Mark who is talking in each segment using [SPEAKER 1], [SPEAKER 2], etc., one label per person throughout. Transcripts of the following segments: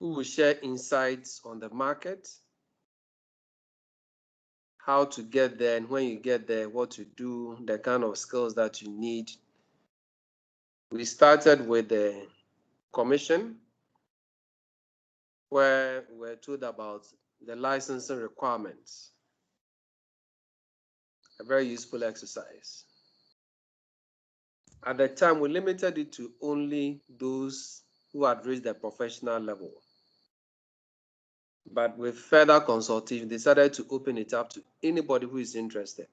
[SPEAKER 1] who will share insights on the market, how to get there, and when you get there, what to do, the kind of skills that you need. We started with the commission, where we're told about the licensing requirements. A very useful exercise. At the time, we limited it to only those who had reached the professional level. But with further consultation, decided to open it up to anybody who is interested.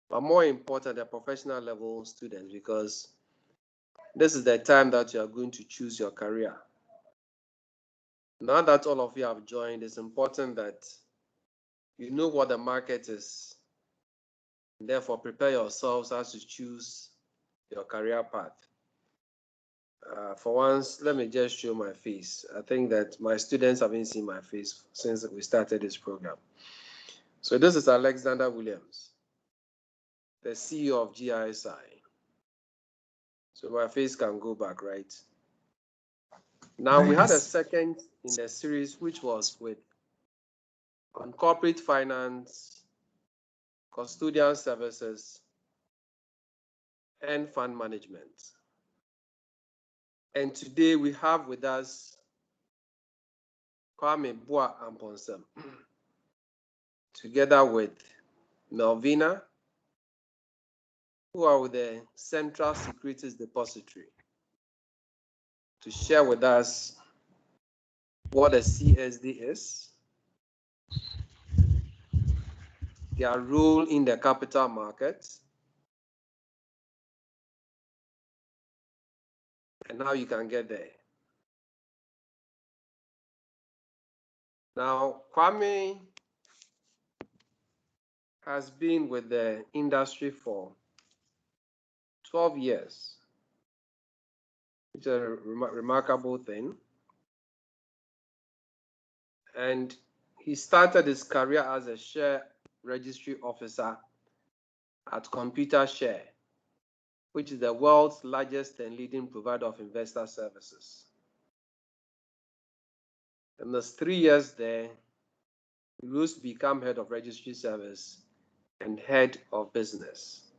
[SPEAKER 1] But more important, the professional level students, because this is the time that you are going to choose your career. Now that all of you have joined, it's important that you know what the market is. Therefore, prepare yourselves as you choose your career path. For once, let me just show my face. I think that my students haven't seen my face since we started this program. So this is Alexander Williams, the CEO of GISI. So my face can go back, right? Now we had a second in the series, which was on corporate finance, custodian services, and fund management. And today we have with us Kwame Boa amponsem, together with Melvina, who are with the Central Securities Depository, to share with us what a CSD is, their role in the capital market, and how you can get there. Now, Kwame has been with the industry for 12 years. It's a remarkable thing. And he started his career as a share registry officer at Computershare, which is the world's largest and leading provider of investor services. In those 3 years there, he rose to become head of registry service and head of business.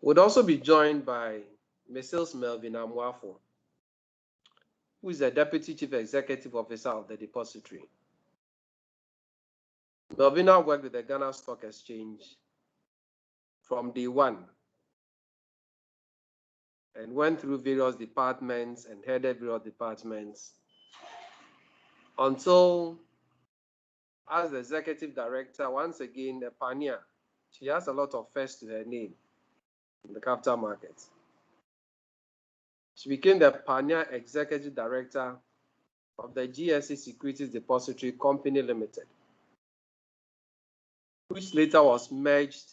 [SPEAKER 1] Would also be joined by Mrs. Melvina Amoafo, who is the Deputy Chief Executive Officer of the Depository. Melvina worked with the Ghana Stock Exchange from day one and went through various departments and headed various departments until, as the Executive Director, once again, a pioneer. She has a lot of firsts to her name in the capital market. She became the pioneer Executive Director of the GISI Securities Depository Company Limited, which later was merged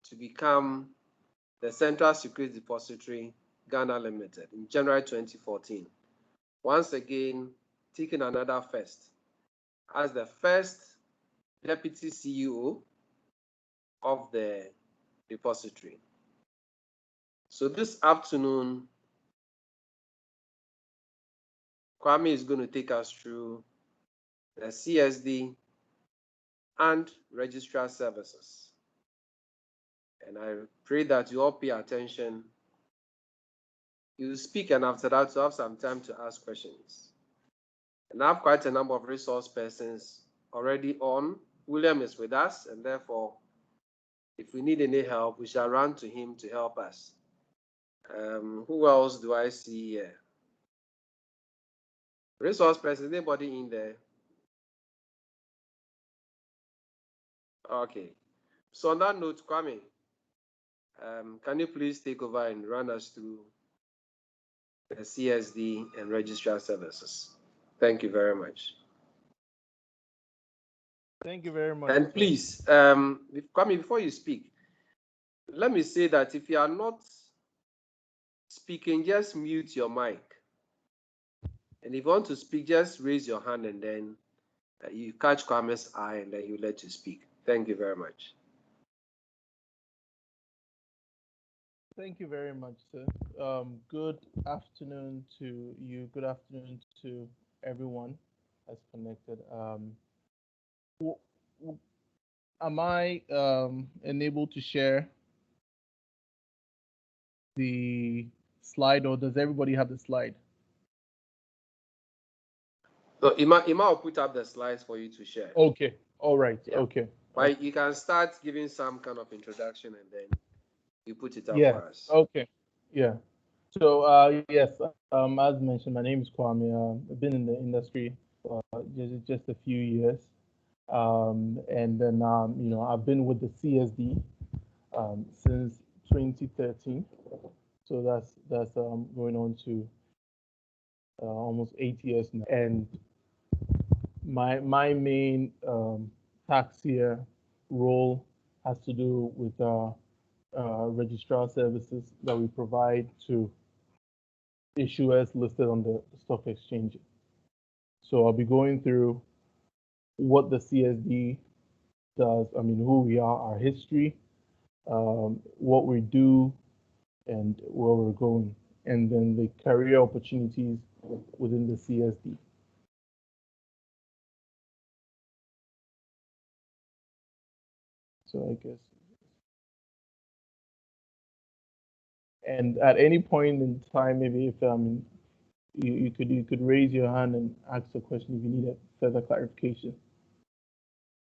[SPEAKER 1] to become the Central Securities Depository Ghana Limited in January 2014. Once again, taking another first as the first Deputy CEO of the depository. So this afternoon, Kwame is going to take us through the CSD and registrar services. And I pray that you all pay attention. You speak, and after that, you have some time to ask questions. And I have quite a number of resource persons already on. William is with us, and therefore, if we need any help, we shall run to him to help us. Who else do I see here? Resource person, anybody in there? Okay. So on that note, Kwame, can you please take over and run us through the CSD and registrar services? Thank you very much.
[SPEAKER 2] Thank you very much.
[SPEAKER 1] And please, Kwame, before you speak, let me say that if you are not speaking, just mute your mic. And if you want to speak, just raise your hand and then you catch Kwame's eye and then you let you speak. Thank you very much.
[SPEAKER 2] Thank you very much, sir. Good afternoon to you. Good afternoon to everyone that's connected. W- w- am I enabled to share the slide, or does everybody have the slide?
[SPEAKER 1] So Ima will put up the slides for you to share.
[SPEAKER 2] Okay. All right.
[SPEAKER 1] Yeah.
[SPEAKER 2] Okay.
[SPEAKER 1] But you can start giving some kind of introduction and then you put it up
[SPEAKER 2] Yes.
[SPEAKER 1] for us.
[SPEAKER 2] Okay. Yeah. So yes, as mentioned, my name is Kwame. I've been in the industry for just a few years. And then I've been with the CSD since 2013, so that's going on to almost 8 years now. And my main tax year role has to do with registrar services that we provide to issuers listed on the stock exchange. So I'll be going through what the CSD does, who we are, our history, what we do, and where we're going, and then the career opportunities within the CSD. So I guess, and at any point in time, maybe if you could raise your hand and ask a question if you need a further clarification.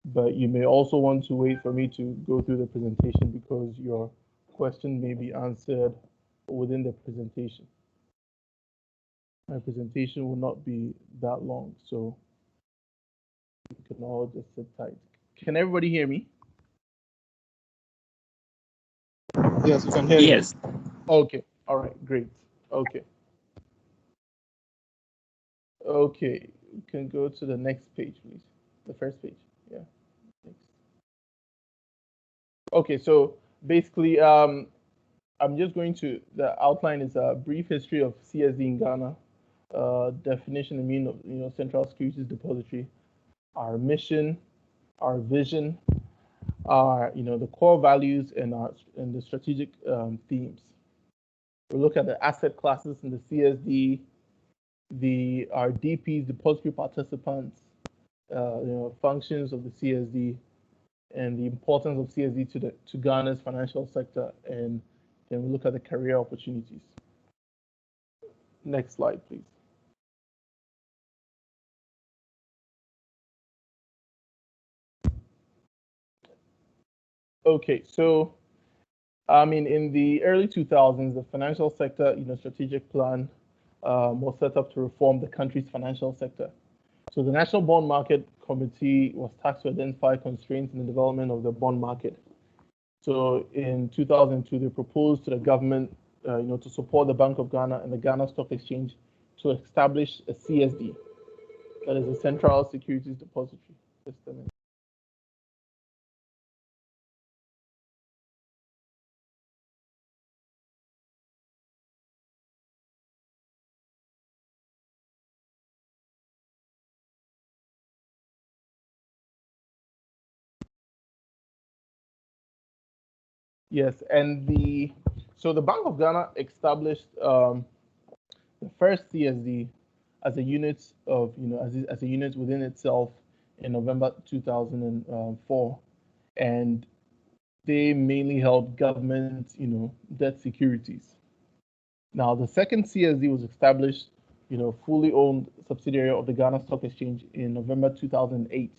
[SPEAKER 2] But you may also want to wait for me to go through the presentation because your question may be answered within the presentation. My presentation will not be that long, so you can all just sit tight. Can everybody hear me? Yes, you can hear me.
[SPEAKER 3] Yes.
[SPEAKER 2] Okay. All right. Great. Okay. Okay. You can go to the next page, please. The first page. Yeah. Next. Okay. So basically, I'm just going to, the outline is a brief history of CSD in Ghana, definition and meaning of Central Securities Depository, our mission, our vision, our the core values and the strategic themes. We look at the asset classes in the CSD, our DPs, depository participants, functions of the CSD, and the importance of CSD to Ghana's financial sector, and then we look at the career opportunities. Next slide, please. Okay, so in the early 2000s, the financial sector, strategic plan was set up to reform the country's financial sector. So the National Bond Market Committee was tasked to identify constraints in the development of the bond market. So in 2002, they proposed to the government, to support the Bank of Ghana and the Ghana Stock Exchange to establish a CSD, that is a Central Securities Depository System. Yes, and the Bank of Ghana established the first CSD as a unit of as a unit within itself in November 2004, and they mainly held government debt securities. Now the second CSD was established, fully owned subsidiary of the Ghana Stock Exchange in November 2008,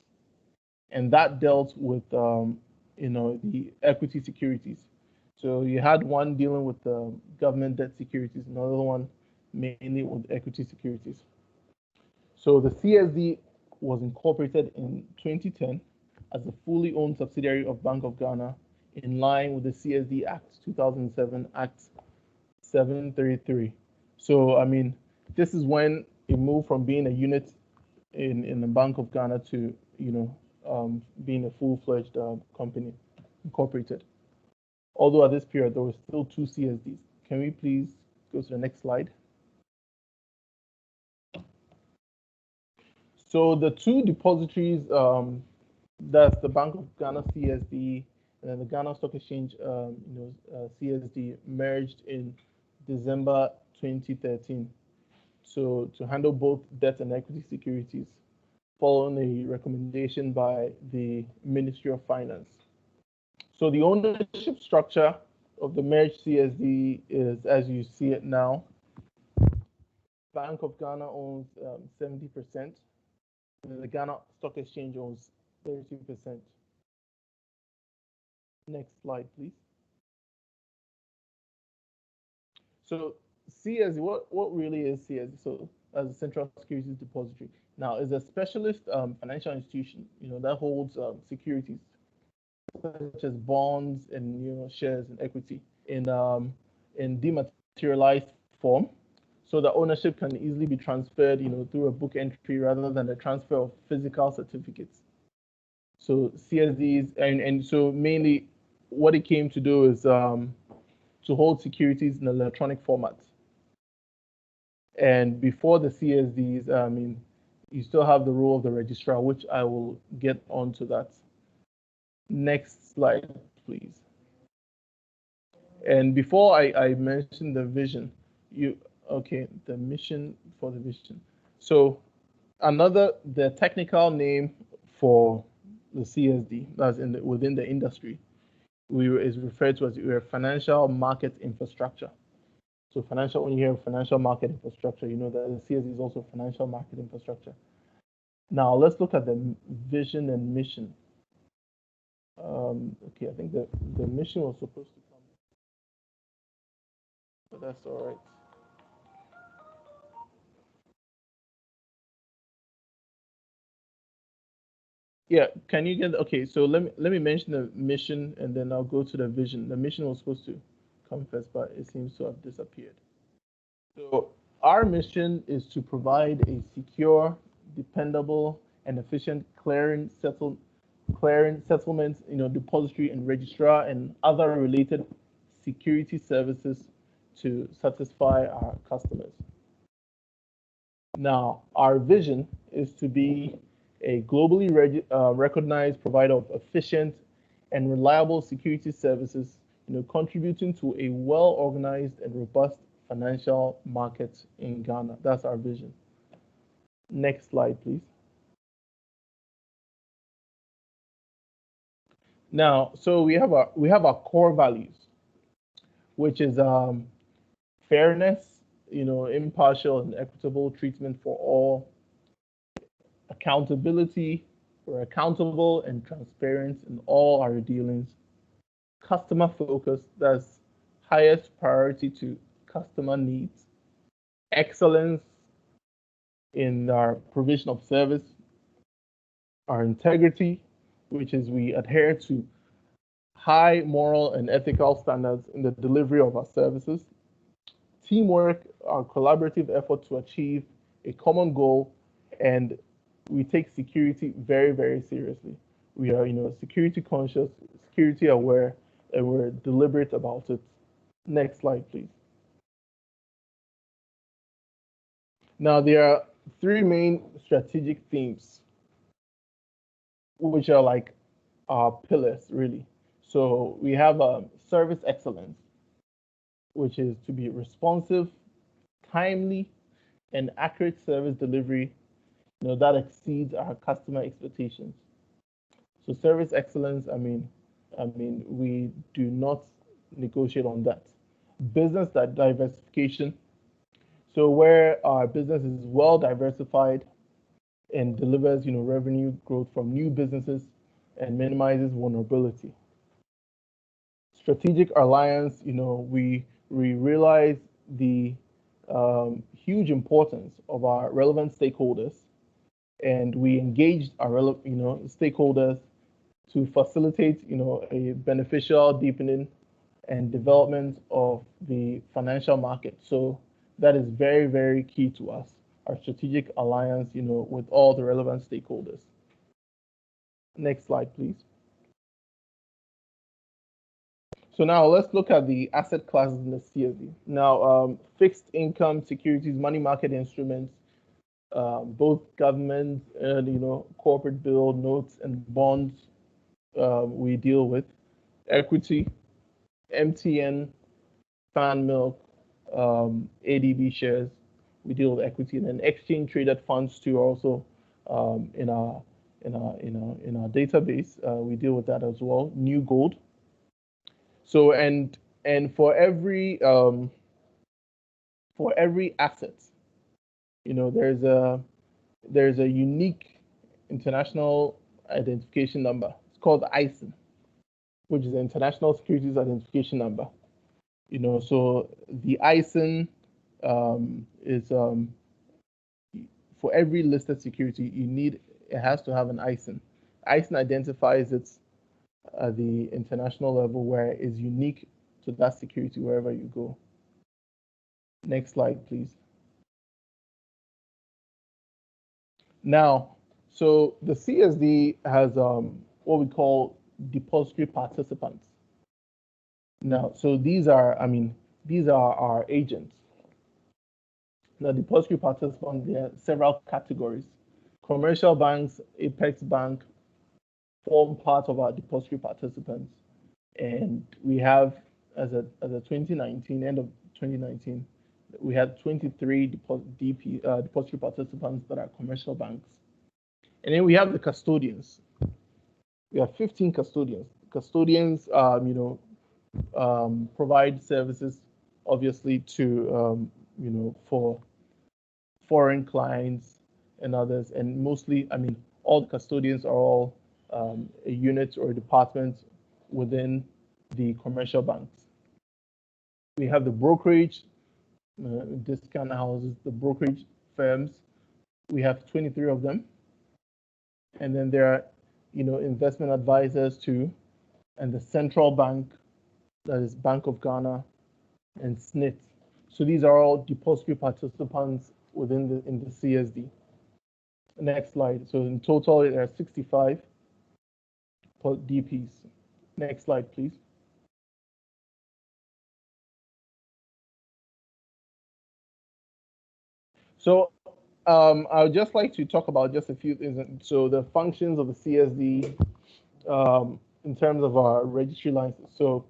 [SPEAKER 2] and that dealt with the equity securities. So you had one dealing with the government debt securities, another one mainly with equity securities. So the CSD was incorporated in 2010 as a fully owned subsidiary of Bank of Ghana in line with the CSD Act 2007 Act 733. So this is when it moved from being a unit in the Bank of Ghana to being a full-fledged company, incorporated. Although at this period there were still two CSDs. Can we please go to the next slide? So the two depositories, that's the Bank of Ghana CSD and then the Ghana Stock Exchange, CSD merged in December 2013. So to handle both debt and equity securities, following a recommendation by the Ministry of Finance. So the ownership structure of the merged CSD is as you see it now. Bank of Ghana owns 70%, and the Ghana Stock Exchange owns 30%. Next slide, please. So CSD, what really is CSD? So as a Central Securities Depository, now is a specialist financial institution, that holds securities such as bonds and shares and equity in dematerialized form, so the ownership can easily be transferred, through a book entry rather than the transfer of physical certificates. So CSDs, and so mainly what it came to do is to hold securities in electronic format. And before the CSDs, you still have the role of the registrar, which I will get onto that. Next slide, please. And before I mention the vision, the mission for the vision. So the technical name for the CSD, that's within the industry, is referred to as financial market infrastructure. So when you hear financial market infrastructure, you know that the CSD is also financial market infrastructure. Now let's look at the vision and mission. I think the mission was supposed to come, but that's all right. Yeah, can you get, so let me mention the mission and then I'll go to the vision. The mission was supposed to come first, but it seems to have disappeared. So our mission is to provide a secure, dependable, and efficient clearing, settlement, depository and registrar and other related security services to satisfy our customers. Now, our vision is to be a globally recognized provider of efficient and reliable security services, contributing to a well-organized and robust financial market in Ghana. That's our vision. Next slide, please. Now, so we have our core values, which is fairness, impartial and equitable treatment for all, accountability, we're accountable and transparent in all our dealings, customer focus, that's highest priority to customer needs, excellence in our provision of service, our integrity, which is we adhere to high moral and ethical standards in the delivery of our services, teamwork, our collaborative effort to achieve a common goal, and we take security very, very seriously. We are, security conscious, security aware, and we're deliberate about it. Next slide, please. Now, there are three main strategic themes, which are like our pillars, really. So we have service excellence, which is to be responsive, timely, and accurate service delivery, that exceeds our customer expectations. So service excellence, we do not negotiate on that. Business diversification. So where our business is well diversified and delivers, revenue growth from new businesses and minimizes vulnerability. Strategic alliance, we realize the huge importance of our relevant stakeholders, and we engage our stakeholders to facilitate, a beneficial deepening and development of the financial market. So that is very, very key to us, our strategic alliance, with all the relevant stakeholders. Next slide, please. So now let's look at the asset classes in the CSD. Now, fixed income securities, money market instruments, both government and corporate bill notes and bonds we deal with. equity, MTN, fan milk, ADB shares. We deal with equity, and then exchange traded funds too. Also, in our database, we deal with that as well. New gold. So and for every asset, there's a unique international identification number. It's called ISIN, which is the International Securities Identification Number. So the ISIN is for every listed security, it has to have an ISIN. ISIN identifies it at the international level where it is unique to that security wherever you go. Next slide, please. Now, so the CSD has what we call depository participants. Now, so these are our agents. Now, depository participants, there are several categories. Commercial banks, Apex Bank form part of our depository participants, and we have as a 2019 end of 2019. We had 23 depository participants that are commercial banks. And then we have the custodians. We have 15 custodians. Custodians, provide services, obviously, to, for foreign clients and others. And mostly, all the custodians are all a unit or a department within the commercial banks. We have the brokerage, discount houses, the brokerage firms. We have 23 of them. And then there are, investment advisors too, and the central bank, that is Bank of Ghana, and SNIT. So these are all depository participants in the CSD. Next slide. So in total, there are 65 DPs. Next slide, please. So I would just like to talk about just a few things. So the functions of the CSD in terms of our registry license. So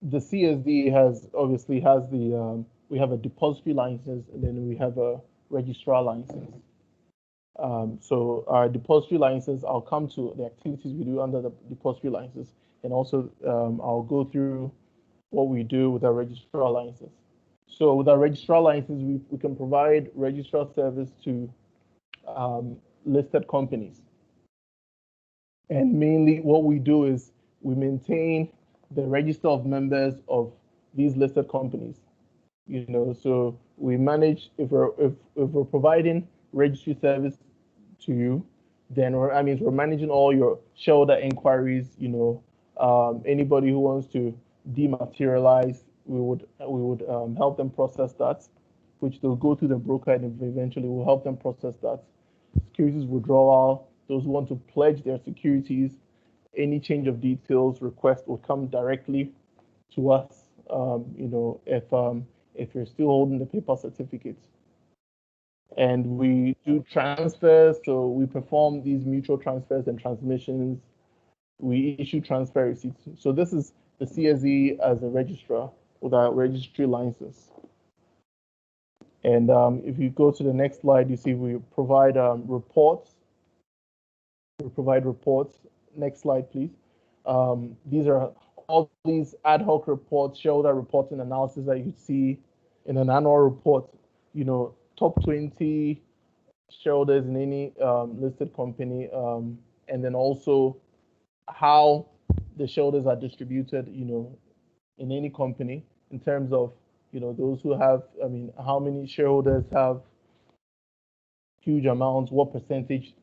[SPEAKER 2] the CSD obviously has we have a depository license, and then we have a registrar license. So our depository license, I'll come to the activities we do under the depository license, and also I'll go through what we do with our registrar license. So with our registrar license, we can provide registrar service to listed companies. And mainly what we do is we maintain the register of members of these listed companies. So we manage, if we're providing registry service to you, then we're managing all your shareholder inquiries. Anybody who wants to dematerialize, we would help them process that, which they'll go through the broker, and eventually we'll help them process that. Securities withdrawal, those who want to pledge their securities, any change of details request will come directly to us. If you're still holding the paper certificates. And we do transfers, so we perform these mutual transfers and transmissions. We issue transfer receipts. So this is the CSE as a registrar with our registry license. And if you go to the next slide, you see we provide reports. We provide reports. Next slide, please. These are all these ad hoc reports, shareholder reports and analysis that you see in an annual report. Top 20 shareholders in any listed company, and then also how the shareholders are distributed, in any company in terms of, those who have, how many shareholders have huge amounts, what percentage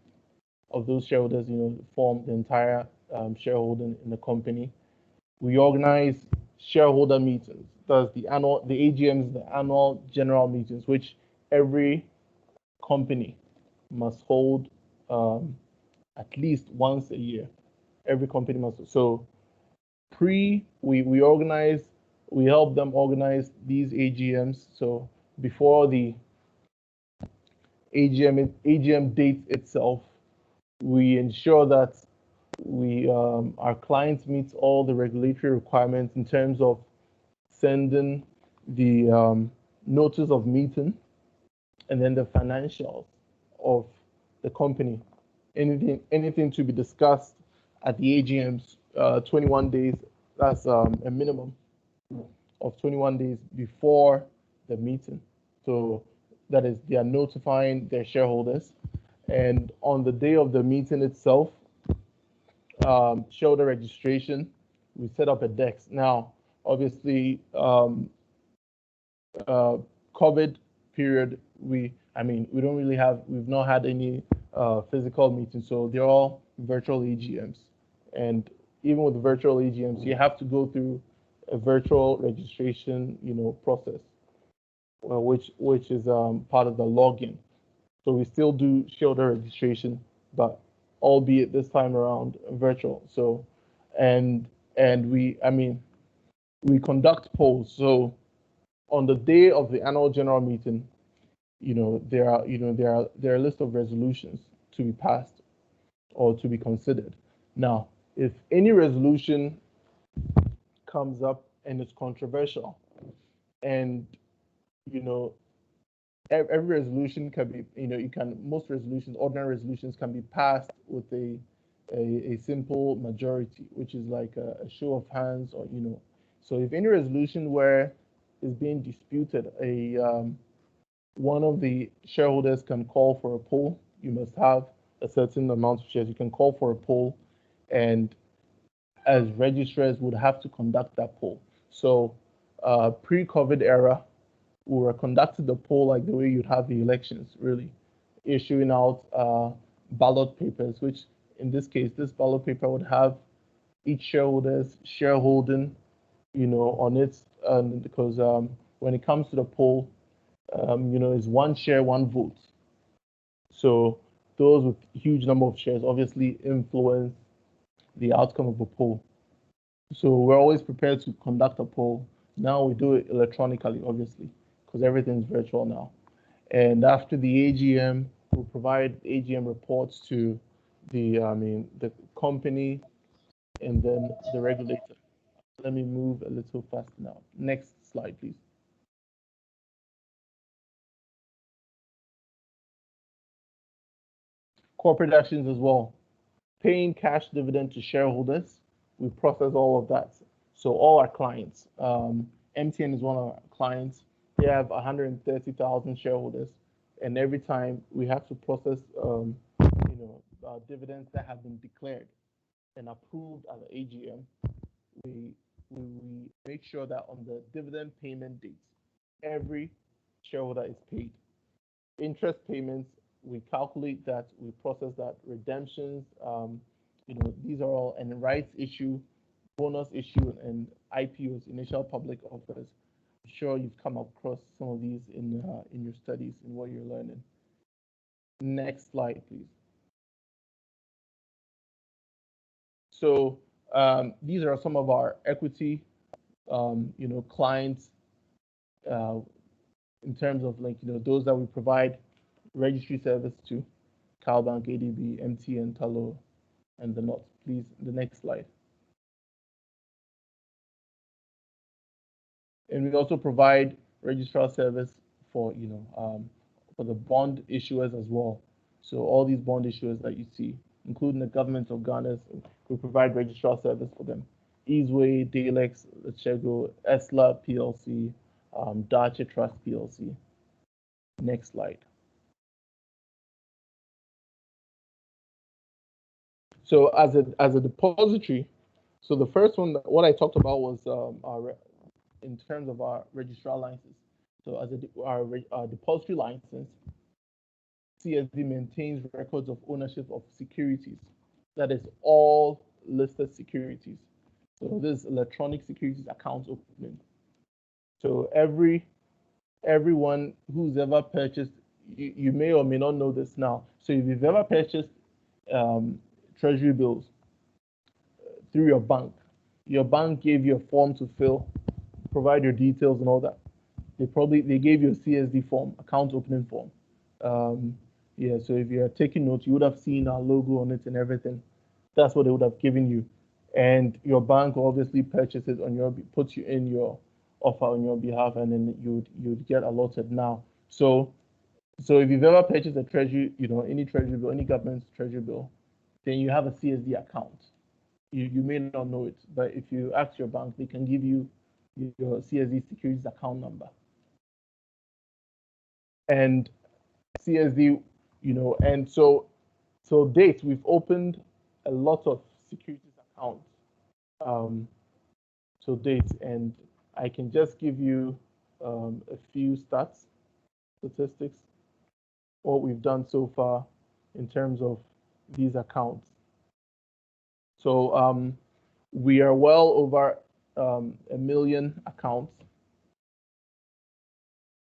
[SPEAKER 2] of those shareholders, form the entire shareholding in the company. We organize shareholder meetings. That's the AGMs, the annual general meetings, which every company must hold at least once a year. Every company must. So we help them organize these AGMs. So before the AGM date itself, we ensure that our clients meet all the regulatory requirements in terms of sending the notice of meeting and then the financials of the company. Anything to be discussed at the AGMs, 21 days, that's a minimum of 21 days before the meeting. So that is, they are notifying their shareholders. And on the day of the meeting itself, shareholder registration, we set up a DEX. Now, obviously, COVID period, we've not had any physical meetings, so they're all virtual AGMs. And even with the virtual AGMs, you have to go through a virtual registration, process, which is part of the login. So we still do shareholder registration, but albeit this time around virtual. So, and we conduct polls. So on the day of the annual general meeting, there are a list of resolutions to be passed or to be considered. Now, if any resolution comes up and it's controversial, and every resolution can be, most resolutions, ordinary resolutions, can be passed with a simple majority, which is like a show of hands, or So if any resolution where is being disputed, one of the shareholders can call for a poll. You must have a certain amount of shares. You can call for a poll, and as registrars would have to conduct that poll. So pre-COVID era, we were conducting the poll like the way you'd have the elections, really, issuing out ballot papers, which in this case, this ballot paper would have each shareholder's shareholding, on it, because when it comes to the poll, it's one share, one vote. So those with huge number of shares obviously influence the outcome of a poll. So we're always prepared to conduct a poll. Now we do it electronically, obviously, because everything's virtual now. And after the AGM, we'll provide AGM reports to the company and then the regulator. Let me move a little faster now. Next slide, please. Corporate actions as well. Paying cash dividend to shareholders. We process all of that. So all our clients, MTN is one of our clients. They have 130,000 shareholders, and every time we have to process, dividends that have been declared and approved at the AGM, we make sure that on the dividend payment dates, every shareholder is paid. Interest payments, we calculate that, we process that. Redemptions, these are all, and rights issue, bonus issue, and IPOs, initial public offers. I'm sure you've come across some of these in your studies and what you're learning. Next slide, please. So these are some of our equity, clients, in terms of those that we provide registry service to: Cowbank, ADB, MTN, Talo, and the not. Please, the next slide. And we also provide registrar service for the bond issuers as well. So all these bond issuers that you see, including the government of Ghana, we provide registrar service for them. Easeway, Dalex, Lechego, Esla PLC, Dache Trust PLC. Next slide. So as a depository, so the first one, what I talked about was in terms of our registrar license. So as our depository license, CSD maintains records of ownership of securities. That is all listed securities. So this is electronic securities account opening. So everyone who's ever purchased, you may or may not know this now. So if you've ever purchased treasury bills through your bank gave you a form to fill, provide your details and all that. They gave you a CSD form, account opening form. So if you're taking notes, you would have seen our logo on it and everything. That's what they would have given you. And your bank obviously purchases on your, puts you in your offer on your behalf, and then you'd get allotted now. So if you've ever purchased a treasury, any treasury bill, any government treasury bill, then you have a CSD account. You may not know it, but if you ask your bank, they can give you your CSD securities account number. And CSD, and so date, we've opened a lot of securities accounts to date, and I can just give you a few statistics, what we've done so far in terms of these accounts. So we are well over 1 million accounts.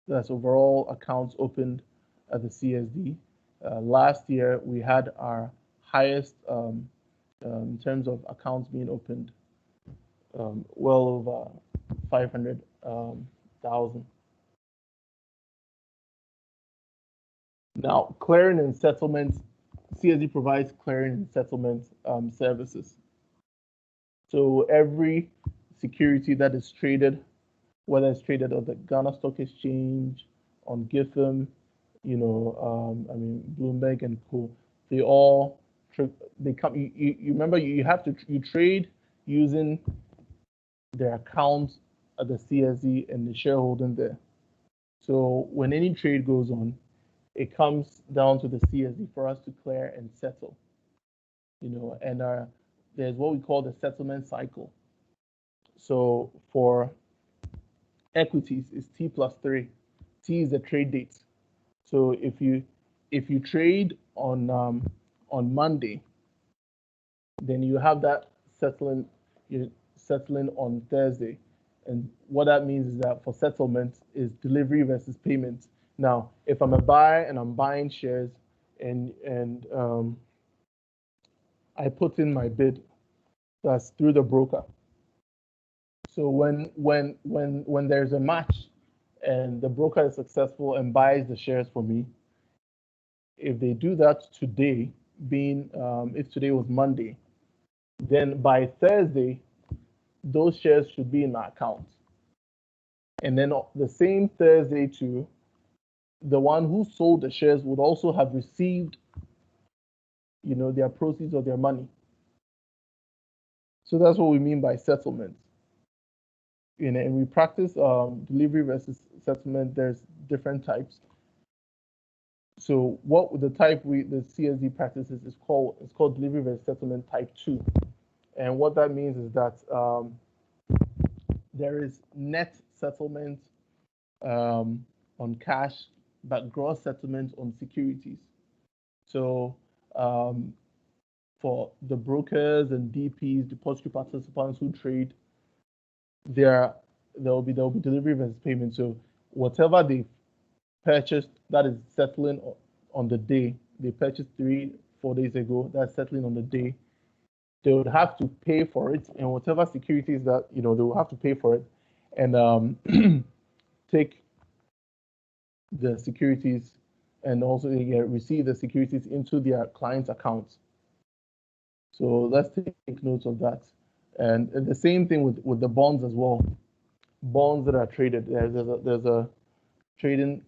[SPEAKER 2] That's overall accounts opened at the CSD. Last year, we had our highest in terms of accounts being opened, well over 500,000. Now, clearing and settlement, CSD provides clearing and settlement services. So every security that is traded, whether it's traded on the Ghana Stock Exchange, on GIFM, Bloomberg and Co. They all come. You remember you trade using their accounts at the CSD and the shareholding there. So when any trade goes on, it comes down to the CSD for us to clear and settle. And there's what we call the settlement cycle. So for equities, it's T+3. T is the trade date. So if you trade on Monday, then you have that you're settling on Thursday. And what that means is that for settlement is delivery versus payment. Now, if I'm a buyer and I'm buying shares and I put in my bid, that's through the broker. So when there's a match and the broker is successful and buys the shares for me, if they do that today, if today was Monday, then by Thursday, those shares should be in my account. And then the same Thursday too, the one who sold the shares would also have received, their proceeds of their money. So that's what we mean by settlement. And we practice delivery versus settlement. There's different types. So what the type the CSD practices is called delivery versus settlement type 2. And what that means is that there is net settlement on cash, but gross settlement on securities. So for the brokers and DPs, depository participants who trade, there will be delivery versus payment. So whatever they purchased, that is settling on the day. They purchased 3-4 days ago, that's settling on the day. They would have to pay for it, and whatever securities that they will have to pay for it, and take the securities, and also receive the securities into their client's accounts. So let's take note of that. And the same thing with the bonds as well. Bonds that are traded, there's a trading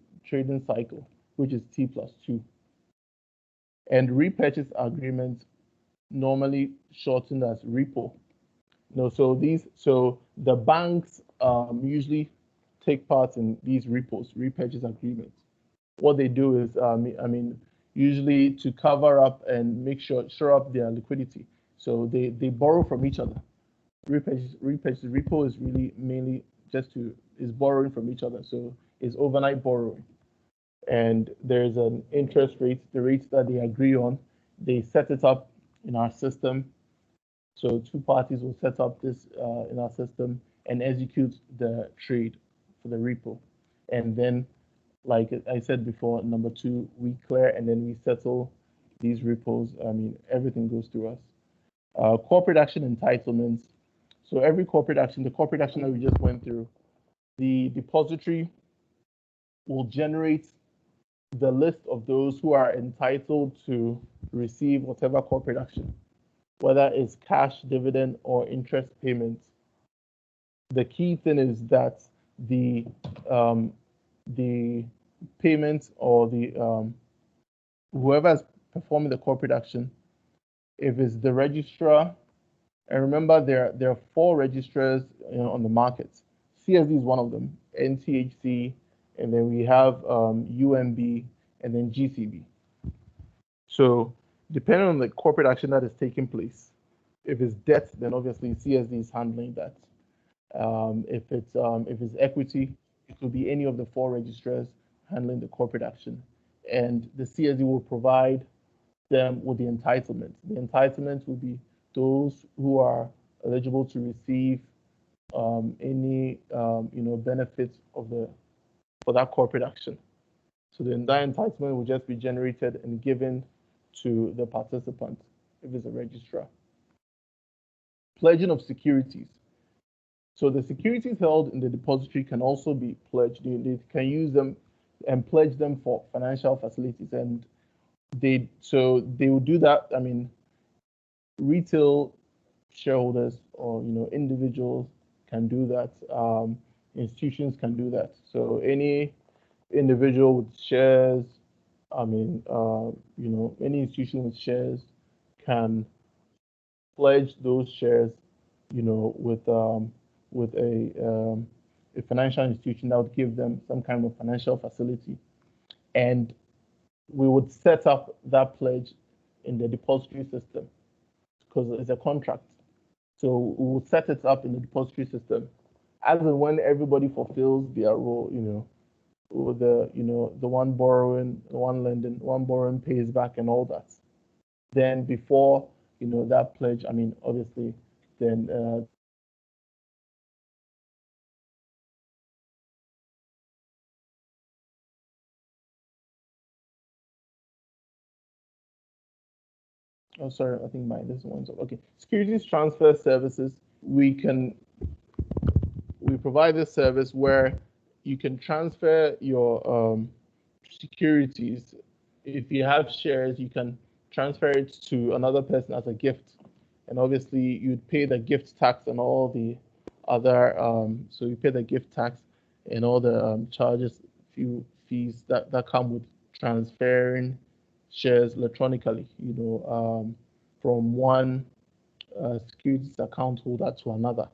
[SPEAKER 2] cycle, which is T+2. And repurchase agreements, normally shortened as repo. So the banks usually take part in these repurchase agreements. What they do is, usually to cover up and shore up their liquidity. So they borrow from each other. Repo is really mainly is borrowing from each other. So it's overnight borrowing. And there's an interest rate, the rates that they agree on. They set it up in our system. So two parties will set up this in our system and execute the trade for the repo. And then, like I said before, number 2, we clear and then we settle these repos. Everything goes through us. Corporate action entitlements. So every corporate action, the corporate action that we just went through, the depository will generate the list of those who are entitled to receive whatever corporate action. whether it's cash, dividend, or interest payments. The key thing is that the payment or the whoever is performing the corporate action, if it's the registrar, and remember there are 4 registrars on the market. CSD is one of them, NTHC, and then we have UMB, and then GCB. So depending on the corporate action that is taking place, if it's debt, then obviously CSD is handling that. If it's equity, it could be any of the 4 registrars handling the corporate action, and the CSD will provide them with the entitlement. The entitlement will be those who are eligible to receive any benefits for that corporate action. So then that entitlement will just be generated and given to the participant if it's a registrar. Pledging of securities. So the securities held in the depository can also be pledged. They can use them and pledge them for financial facilities, and they will do that. I mean, retail shareholders or individuals can do that. Institutions can do that. So any individual with shares, any institution with shares can pledge those shares, with a financial institution that would give them some kind of financial facility, and we would set up that pledge in the depository system because it's a contract. So we will set it up in the depository system, as and when everybody fulfills their role, the one borrowing, the one lending, one borrowing pays back and all that. Then before that pledge, obviously, then oh, sorry, I think this one's up. Okay. Securities transfer services. We provide this service where you can transfer your securities. If you have shares, you can transfer it to another person as a gift, and obviously you'd pay the gift tax and all the other. So you pay the gift tax and all the charges, fees that come with transferring shares electronically, from one securities account holder to another.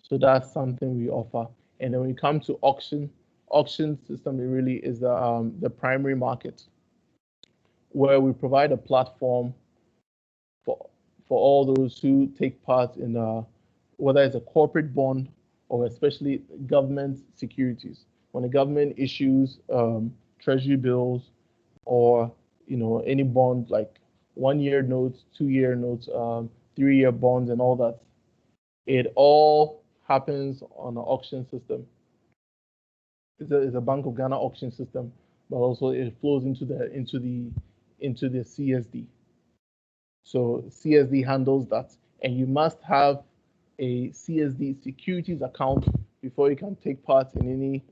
[SPEAKER 2] So that's something we offer. And then when you come to auction system, it really is the primary market, where we provide a platform for all those who take part in whether it's a corporate bond or especially government securities. When the government issues treasury bills or any bond like 1-year notes, 2-year notes, 3-year bonds, and all that, it all happens on an auction system. It's a Bank of Ghana auction system, but also it flows into the CSD. So CSD handles that, and you must have a CSD securities account before you can take part in any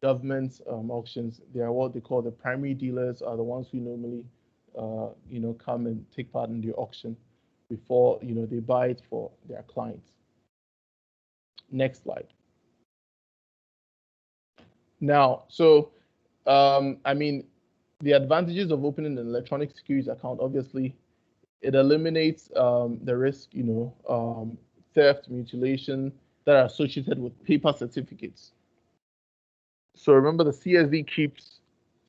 [SPEAKER 2] government auctions. They are what they call the primary dealers, are the ones who normally come and take part in the auction before they buy it for their clients. Next slide. Now, so the advantages of opening an electronic securities account, obviously, it eliminates the risk, theft, mutilation that are associated with paper certificates. So remember, the CSD keeps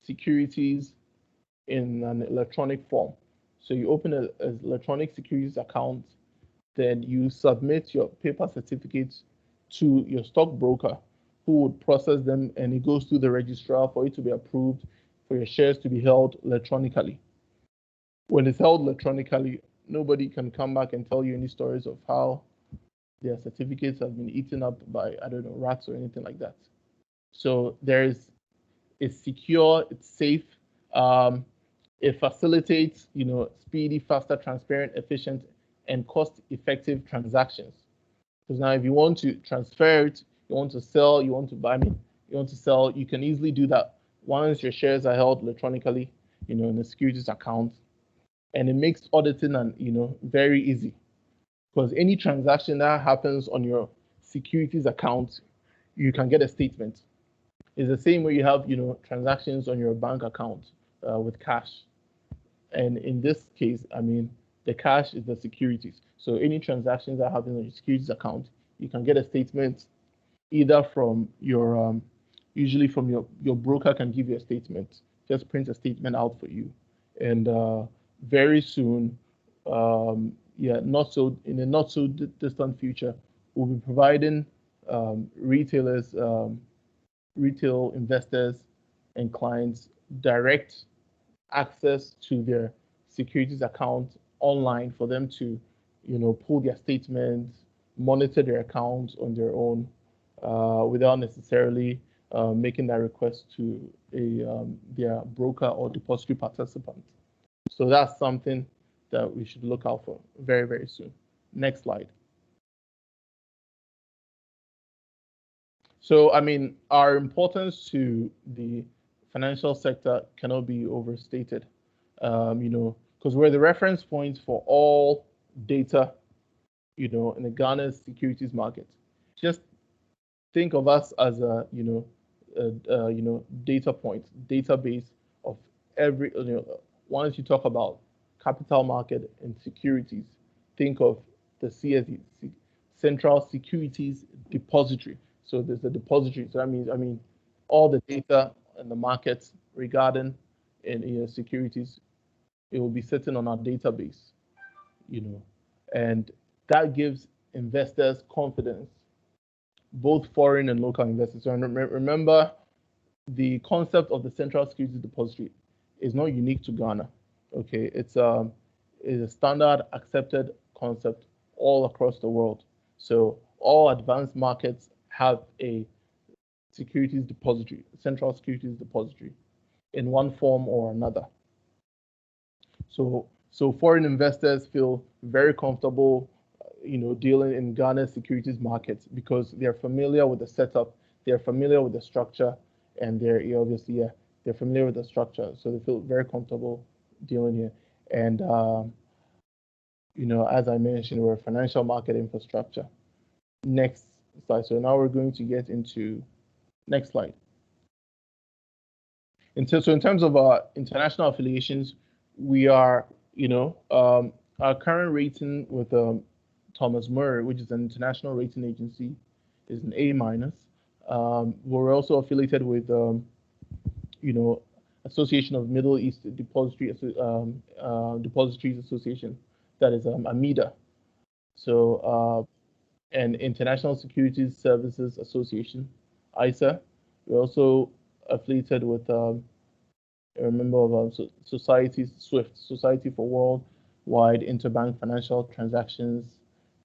[SPEAKER 2] securities in an electronic form. So you open an electronic securities account, then you submit your paper certificates to your stockbroker, who would process them, and it goes to the registrar for it to be approved for your shares to be held electronically. When it's held electronically, nobody can come back and tell you any stories of how their certificates have been eaten up by, rats or anything like that. So it's secure, it's safe, it facilitates, speedy, faster, transparent, efficient, and cost-effective transactions. Because now, if you want to transfer it, you want to sell, you want to buy, you want to sell, you can easily do that once your shares are held electronically, in a securities account. and it makes auditing and very easy, because any transaction that happens on your securities account, you can get a statement. It's the same way you have transactions on your bank account with cash. And in this case, I mean, the cash is the securities. So any transactions that happen on your securities account, you can get a statement either from your, usually from your broker can give you a statement, just print a statement out for you. And very soon, yeah, not so in a not so distant future, we'll be providing retailers, retail investors, and clients direct access to their securities account online for them to, pull their statements, monitor their accounts on their own, without necessarily making that request to their broker or depository participant. So that's something that we should look out for very, very soon. Next slide. So, I mean, our importance to the financial sector cannot be overstated, because we're the reference point for all data, in the Ghana's securities market. Just think of us as a, data point, database of every, once you talk about capital market and securities, think of the CSD, Central Securities Depository. So there's the depository. So that means, all the data in the markets regarding securities, it will be sitting on our database, and that gives investors confidence, both foreign and local investors. So remember, the concept of the Central Securities Depository is not unique to Ghana. Okay, it's a standard accepted concept all across the world. So all advanced markets have a securities depository, Central Securities Depository, in one form or another. So foreign investors feel very comfortable, dealing in Ghana's securities markets because they're familiar with the setup, they're familiar with the structure, and they're familiar with the structure, so they feel very comfortable dealing here. And as I mentioned, we're a financial market infrastructure. Next slide. So now we're going to get into next slide. So in terms of our international affiliations, we are, our current rating with Thomas Murray, which is an international rating agency, is an A-. We're also affiliated with, Association of Middle East Depositories Association, that is AMIDA. So, and International Securities Services Association, ISA. We're also affiliated with a member of societies, SWIFT, Society for Worldwide Interbank Financial Transactions,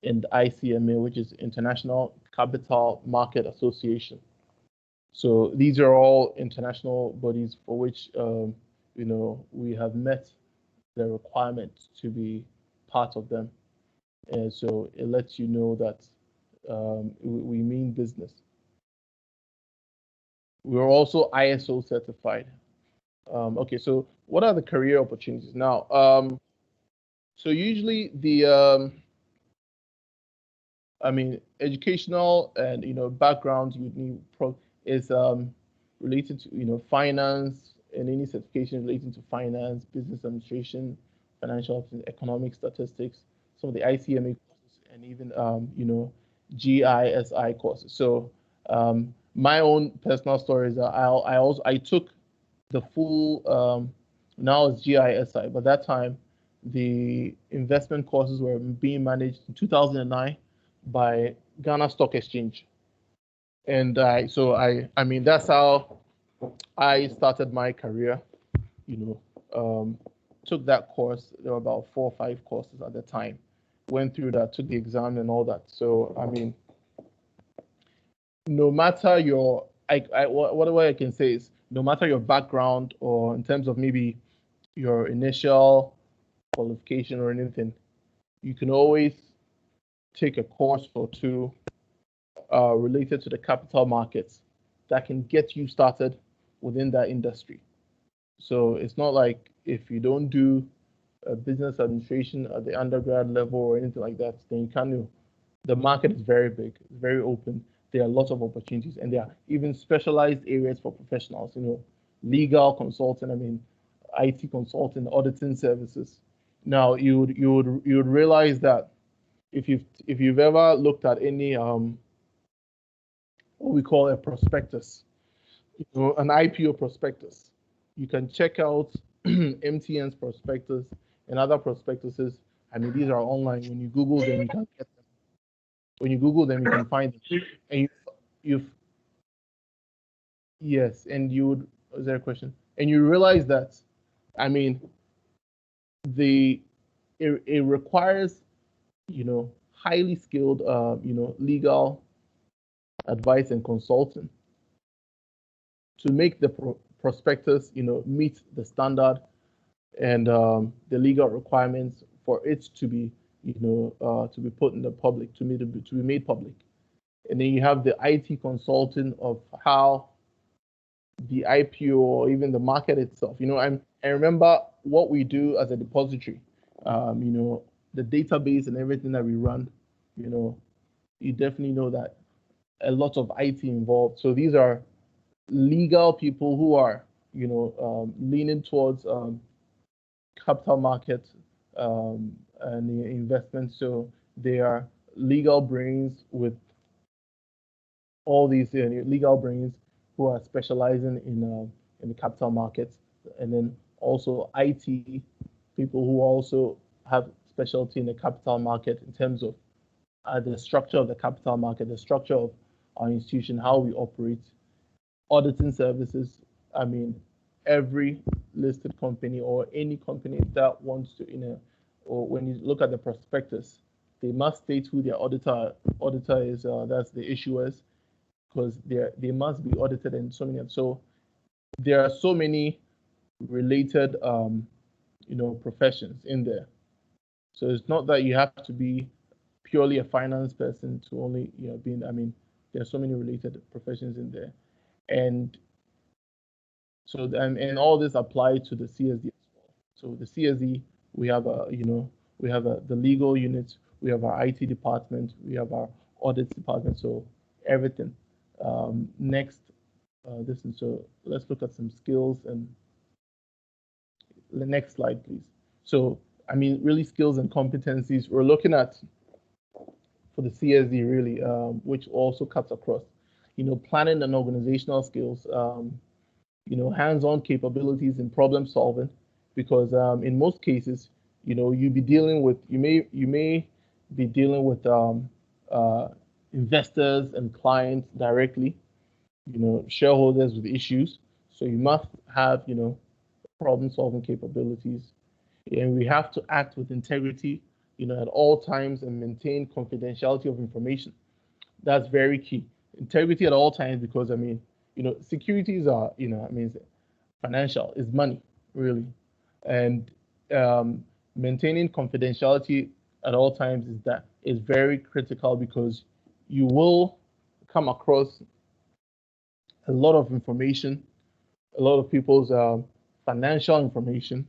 [SPEAKER 2] and ICMA, which is International Capital Market Association. So these are all international bodies for which we have met the requirement to be part of them, and so it lets you know that we mean business. We're also ISO certified. Okay, so what are the career opportunities now? So usually the educational and background you would need is related to finance, and any certification relating to finance, business administration, financial and economic statistics, some of the ICMA courses, and even GISI courses. So my own personal story is that I took the full now it's GISI, but that time the investment courses were being managed in 2009 by Ghana Stock Exchange. And that's how I started my career. Took that course. There were about 4 or 5 courses at the time. Went through that, took the exam and all that. So no matter your, what I can say is, no matter your background or in terms of maybe your initial qualification or anything, you can always take a course or two related to the capital markets that can get you started within that industry. So it's not like if you don't do business administration at the undergrad level or anything like that, then you can't do. The market is very big, it's very open. There are lots of opportunities, and there are even specialized areas for professionals. Legal consulting. IT consulting, auditing services. Now, you would realize that if you've ever looked at any what we call a prospectus, an IPO prospectus, you can check out MTN's prospectus and other prospectuses. These are online. When you Google them, you can get them. When you Google them, you can find them. And you've yes, and you would. Is there a question? And you realize that, I mean, it requires, highly skilled, legal advice and consulting to make the prospectus, meet the standard and the legal requirements for it to be, to be put in the public, to be made public. And then you have the IT consulting of how the IPO or even the market itself. I remember what we do as a depository. The database and everything that we run. You definitely know that a lot of IT involved. So these are legal people who are, leaning towards capital markets and the investment. So they are legal brains with all these legal brains who are specializing in the capital markets, and then also IT people who also have specialty in the capital market in terms of the structure of the capital market, the structure of our institution, how we operate, auditing services. Every listed company or any company that wants to, or when you look at the prospectus, they must state who their auditor is. That's the issuers, because they must be audited in so many. So there are so many related, professions in there. So it's not that you have to be purely a finance person to only, there are so many related professions in there, and so and all this applies to the CSD as well. So the CSD, we have the legal unit, we have our IT department, we have our audit department. So everything. Next, so let's look at some skills, and the next slide, please. So really skills and competencies we're looking at for the CSD, really, which also cuts across, planning and organizational skills, hands-on capabilities in problem solving, because in most cases, you may be dealing with investors and clients directly, shareholders with issues. So you must have, problem solving capabilities, and we have to act with integrity, at all times, and maintain confidentiality of information. That's very key. Integrity at all times, because securities are, financial is money, really, and maintaining confidentiality at all times is very critical, because you will come across a lot of information, a lot of people's financial information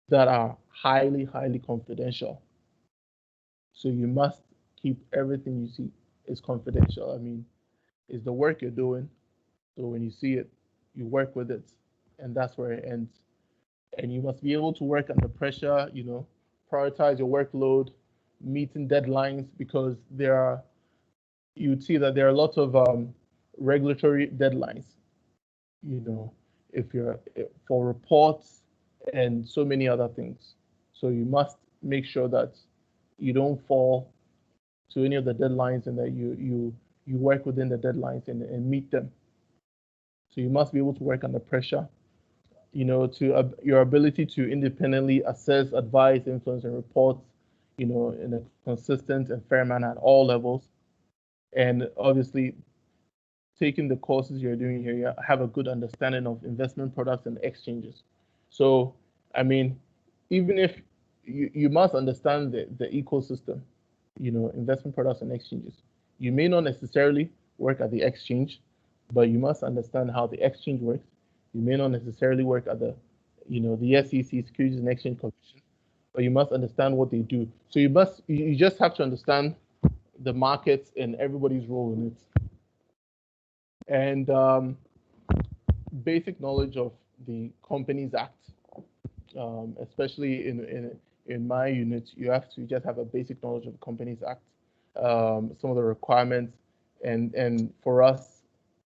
[SPEAKER 2] that are highly, highly confidential. So you must keep everything you see is confidential. It's the work you're doing. So when you see it, you work with it, and that's where it ends. And you must be able to work under pressure, prioritize your workload, meeting deadlines, because you'd see that there are lots of regulatory deadlines, for reports and so many other things. So you must make sure that you don't fall to any of the deadlines, and that you work within the deadlines and meet them. So you must be able to work under pressure, to your ability to independently assess, advise, influence, and report, in a consistent and fair manner at all levels. And obviously, taking the courses you're doing here, you have a good understanding of investment products and exchanges. So, even if you must understand the ecosystem, investment products and exchanges. You may not necessarily work at the exchange, but you must understand how the exchange works. You may not necessarily work at the the SEC, Securities and Exchange Commission, but you must understand what they do. So you just have to understand the markets and everybody's role in it, and basic knowledge of the Companies Act, especially in my unit, you have to just have a basic knowledge of the Companies Act, some of the requirements, and for us,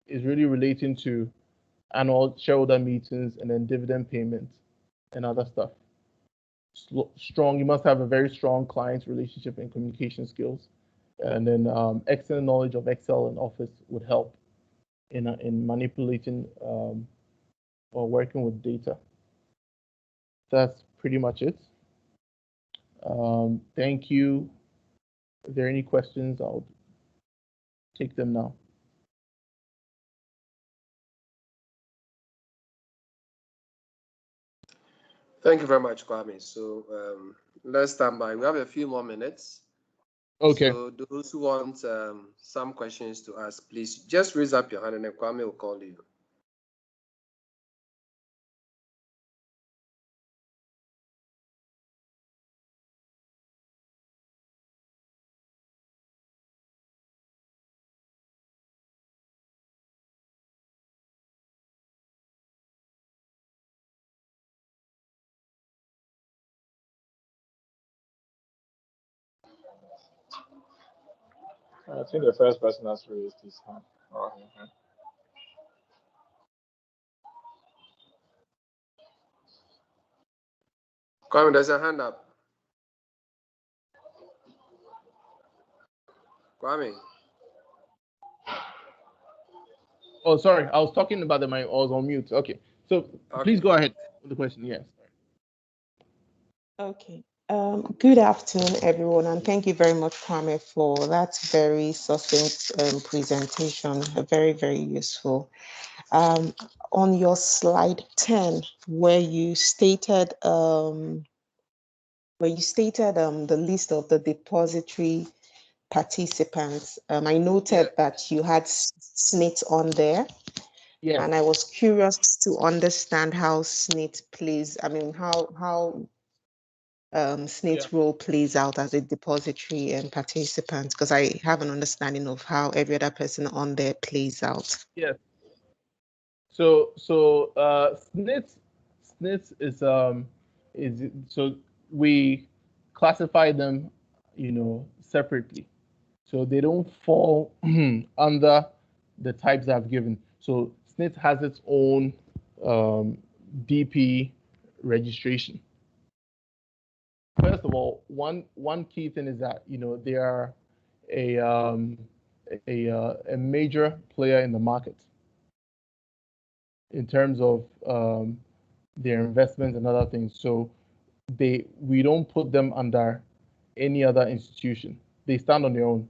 [SPEAKER 2] is really relating to annual shareholder meetings and then dividend payments and other stuff. You must have a very strong client relationship and communication skills, and then excellent knowledge of Excel and Office would help in manipulating or working with data. That's pretty much it. Thank you. If there are any questions, I'll take them now.
[SPEAKER 1] Thank you very much, Kwame. So let's stand by. We have a few more minutes.
[SPEAKER 2] Okay.
[SPEAKER 1] So those who want some questions to ask, please just raise up your hand and then Kwame will call you.
[SPEAKER 3] I think the first person has raised his hand.
[SPEAKER 1] Kwame, there's a hand up. Kwame.
[SPEAKER 2] Oh, sorry. I was talking about I was on mute. Okay. So please go ahead with the question. Yes.
[SPEAKER 4] Okay. Good afternoon, everyone, and thank you very much, Kwame, for that very succinct presentation. Very, very useful. On your slide 10, where you stated the list of the depository participants, I noted that you had SNIT on there.
[SPEAKER 2] Yes.
[SPEAKER 4] And I was curious to understand how SNIT plays. I mean, how SNIT's role plays out as a depository and participant, because I have an understanding of how every other person on there plays out.
[SPEAKER 2] Yes. So SNIT is so we classify them, separately, so they don't fall under the types I've given. So SNIT has its own DP registration. First of all, one key thing is that they are a major player in the market in terms of their investments and other things. So we don't put them under any other institution. They stand on their own,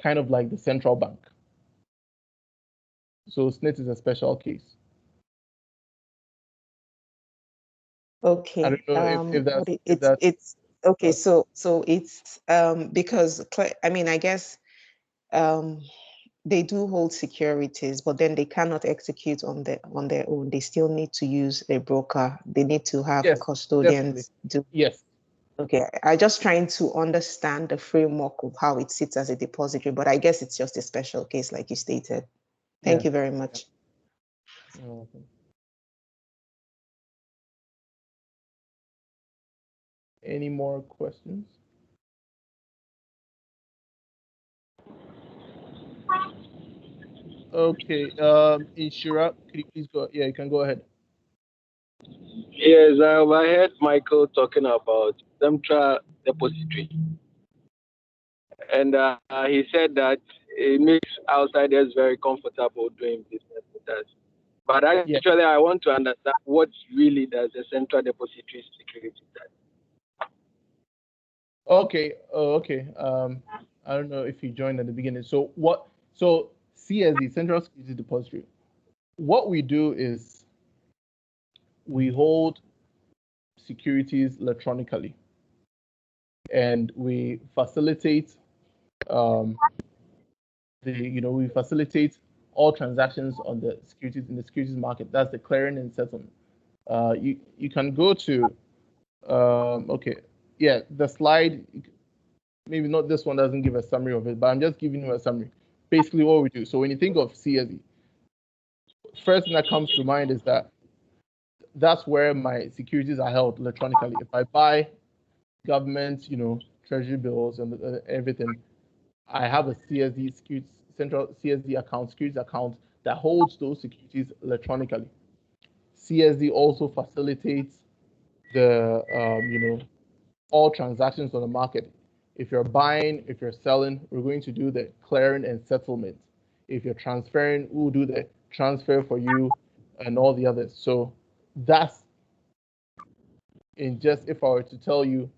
[SPEAKER 2] kind of like the central bank. So SNIT is a special case.
[SPEAKER 4] Okay.
[SPEAKER 2] I don't know if that's
[SPEAKER 4] it's okay. So it's because I mean, I guess they do hold securities, but then they cannot execute on their own. They still need to use a broker. They need to have custodians do.
[SPEAKER 2] Yes.
[SPEAKER 4] Okay, I'm just trying to understand the framework of how it sits as a depository, but I guess it's just a special case, like you stated. Thank you very much.
[SPEAKER 2] You're welcome. Any more questions? Okay, Inshira, could you please go? Yeah, you can go ahead.
[SPEAKER 5] Yes, I heard Michael talking about central depository, and he said that it makes outsiders very comfortable doing business with us. But actually, I want to understand what really does the central depository security do.
[SPEAKER 2] Okay. Okay. I don't know if you joined at the beginning. So CSD, Central Securities Depository, what we do is we hold securities electronically, and we facilitate we facilitate all transactions on the securities in the securities market. That's the clearing and settlement. You can go to okay, yeah, the slide. Maybe not this one doesn't give a summary of it, but I'm just giving you a summary. Basically, what we do. So when you think of CSE, first thing that comes to mind is that that's where my securities are held electronically. If I buy government, treasury bills and everything, I have a CSD central CSD account, securities account that holds those securities electronically. CSD also facilitates the all transactions on the market. If you're buying, if you're selling, we're going to do the clearing and settlement. If you're transferring, we'll do the transfer for you and all the others. So that's if I were to tell you,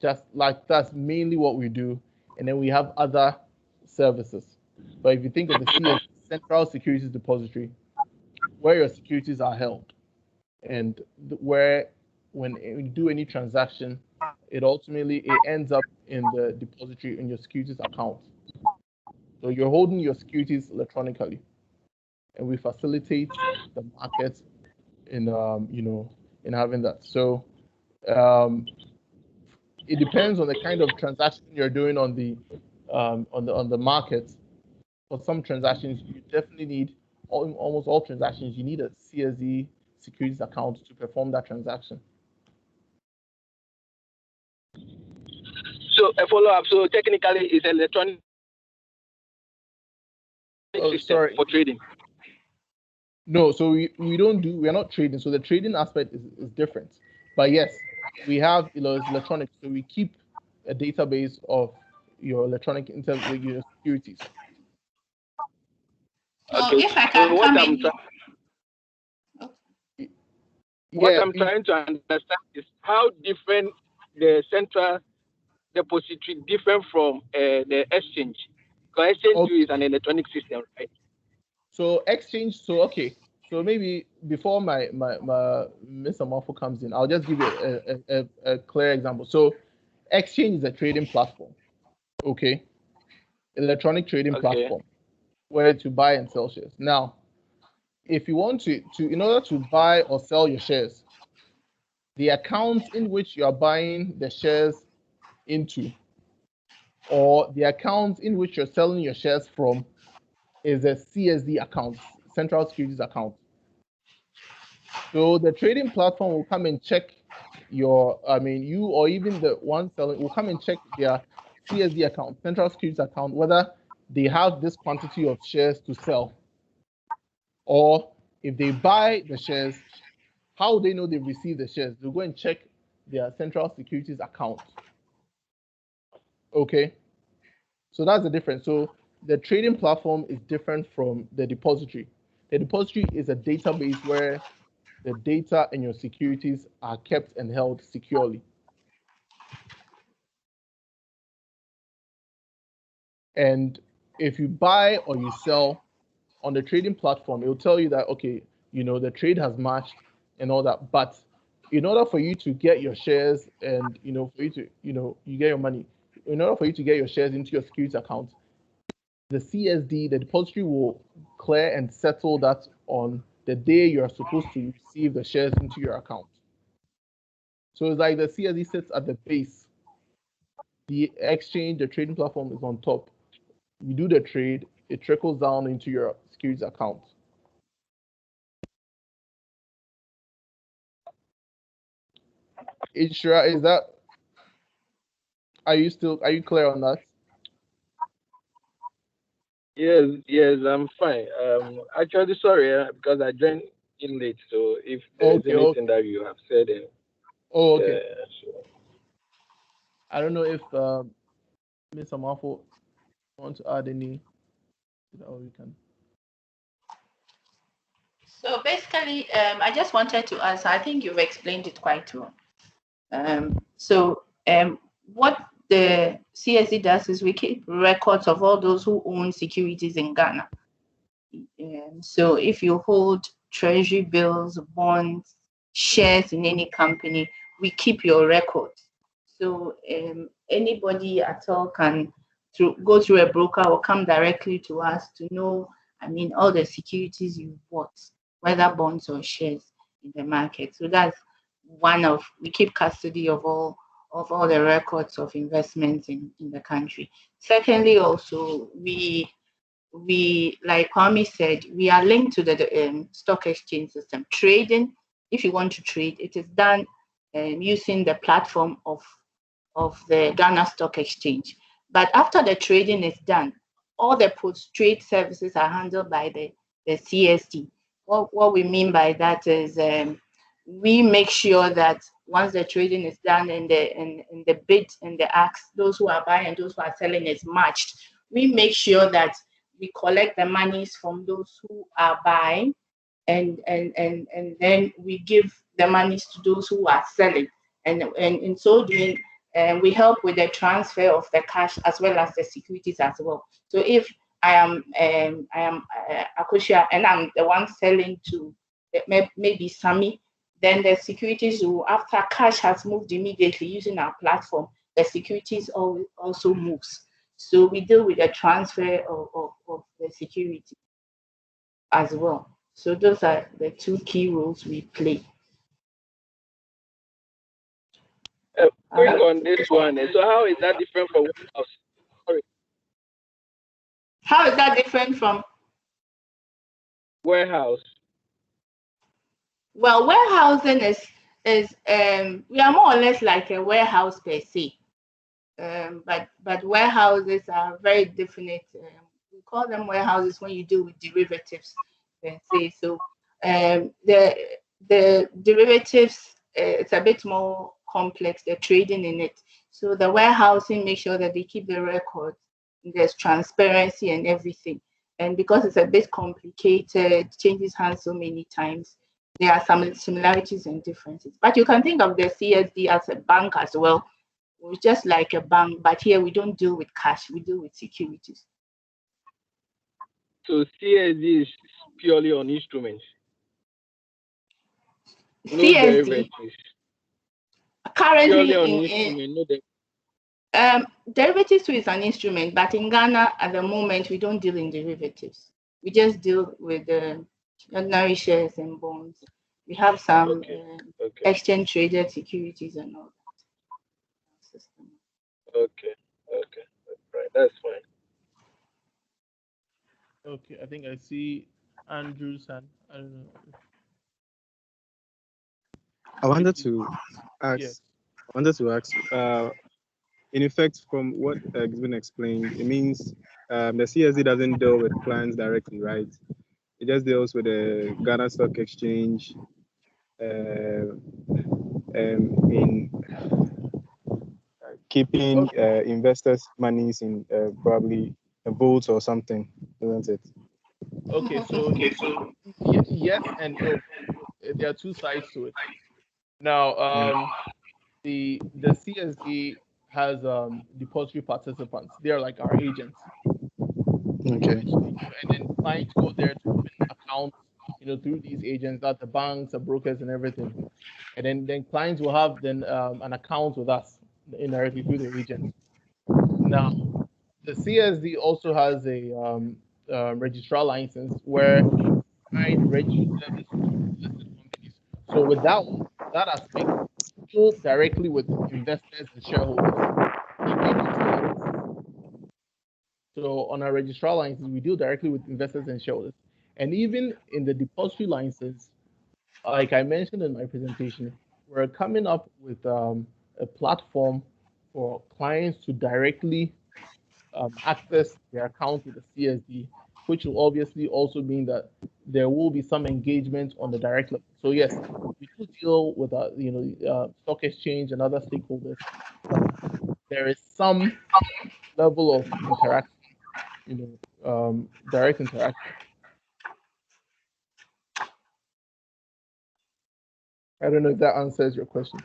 [SPEAKER 2] just like that's mainly what we do. And then we have other services. But if you think of the CS, Central Securities Depository, where your securities are held, and where when you do any transaction, it ends up in the depository in your securities account. So you're holding your securities electronically, and we facilitate the market in in having that. So it depends on the kind of transaction you're doing on the market. For some transactions, you definitely need almost all transactions. You need a CSD securities account to perform that transaction.
[SPEAKER 5] So a follow-up. So technically, it's electronic system for trading.
[SPEAKER 2] No, so we are not trading. So the trading aspect is different. But yes, we have it's electronic. So we keep a database of your electronic in terms of your securities.
[SPEAKER 5] Okay. If I can what I'm trying to understand is how different the central depository different from the exchange. Because exchange is an electronic system, right?
[SPEAKER 2] So exchange. So okay. So maybe before my Mr. Amoafo comes in, I'll just give you a clear example. So exchange is a trading platform. Okay. Electronic trading platform where to buy and sell shares. Now, if you want to in order to buy or sell your shares, the account in which you are buying the shares into, or the account in which you're selling your shares from, is a CSD account, Central Securities account. So the trading platform will come and check you or even the one selling will come and check their CSD account, Central Securities account, whether they have this quantity of shares to sell. Or if they buy the shares, how they know they've received the shares? They'll go and check their Central Securities account. Okay, so that's the difference. So the trading platform is different from the depository. The depository is a database where the data and your securities are kept and held securely. And if you buy or you sell on the trading platform, it will tell you that, okay, the trade has matched and all that. But in order for you to get your shares and, for you to, you get your money, in order for you to get your shares into your securities account, the CSD, the depository, will clear and settle that on the day you're supposed to receive the shares into your account. So it's like the CSD sits at the base. The exchange, the trading platform is on top. You do the trade, it trickles down into your securities account. Ishra, are you clear on that?
[SPEAKER 5] Yes, I'm fine. Actually, sorry, because I joined in late. So if there's anything that you have said,
[SPEAKER 2] okay. I don't know if Ms. Amoafo want to add any. Or we can.
[SPEAKER 6] So basically, I just wanted to answer. I think you've explained it quite well. What the CSE does is we keep records of all those who own securities in Ghana. So if you hold treasury bills, bonds, shares in any company, we keep your records. So anybody at all can go through a broker or come directly to us to know, all the securities you've bought, whether bonds or shares. the market. So that's one of, we keep custody of all the records of investments in the country. Secondly, also we like Kwame said, we are linked to the stock exchange system. Trading, if you want to trade, it is done using the platform of the Ghana Stock Exchange. But after the trading is done, all the post-trade services are handled by the CSD. What we mean by that is we make sure that once the trading is done and the bid and the ask, those who are buying and those who are selling is matched, we make sure that we collect the monies from those who are buying and then we give the monies to those who are selling. And in so doing, we help with the transfer of the cash as well as the securities as well. So if I am Akosia and I'm the one selling to maybe Sami, then the securities will, after cash has moved immediately using our platform, the securities also moves. So we deal with the transfer of the security as well. So those are the two key roles we play.
[SPEAKER 5] Quick on this one. So how is that different from warehouse? Sorry.
[SPEAKER 6] How is that different from
[SPEAKER 5] Warehouse?
[SPEAKER 6] Well, warehousing is we are more or less like a warehouse per se. But warehouses are very definite. We call them warehouses when you deal with derivatives per se. So the derivatives, it's a bit more complex, the trading in it. So the warehousing makes sure that they keep the records, there's transparency and everything. And because it's a bit complicated, changes hands so many times, there are some similarities and differences. But you can think of the CSD as a bank as well. It's just like a bank, but here we don't deal with cash, we deal with securities.
[SPEAKER 5] So CSD is purely on instruments. No
[SPEAKER 6] CSD,
[SPEAKER 5] derivatives.
[SPEAKER 6] Currently derivatives is an instrument, but in Ghana at the moment we don't deal in derivatives. We just deal with ordinary shares and bonds. We have some exchange traded securities and all that.
[SPEAKER 5] Okay, right, that's fine.
[SPEAKER 2] Okay, I think I see Andrew's and I don't know.
[SPEAKER 7] I wanted to ask, in effect, from what has been explained, it means the CSD doesn't deal with clients directly, right? It just deals with the Ghana Stock Exchange in keeping investors' monies in probably a vault or something, isn't it?
[SPEAKER 2] Okay, so yes and no. There are two sides to it. Now, the CSD has depository participants. They're like our agents.
[SPEAKER 7] Okay.
[SPEAKER 2] And then clients go there to open accounts, through these agents, that the banks, the brokers, and everything. And then clients will have an account with us indirectly through the agents. Now, the CSD also has a registrar license where client registered listed companies. So with that aspect, deal directly with investors and shareholders. So on our registrar license, we deal directly with investors and shareholders. And even in the depository license, like I mentioned in my presentation, we're coming up with a platform for clients to directly access their account with the CSD, which will obviously also mean that there will be some engagement on the direct level. So yes, we do deal with stock exchange and other stakeholders. There is some level of interaction, direct interaction. I don't know if that answers your question.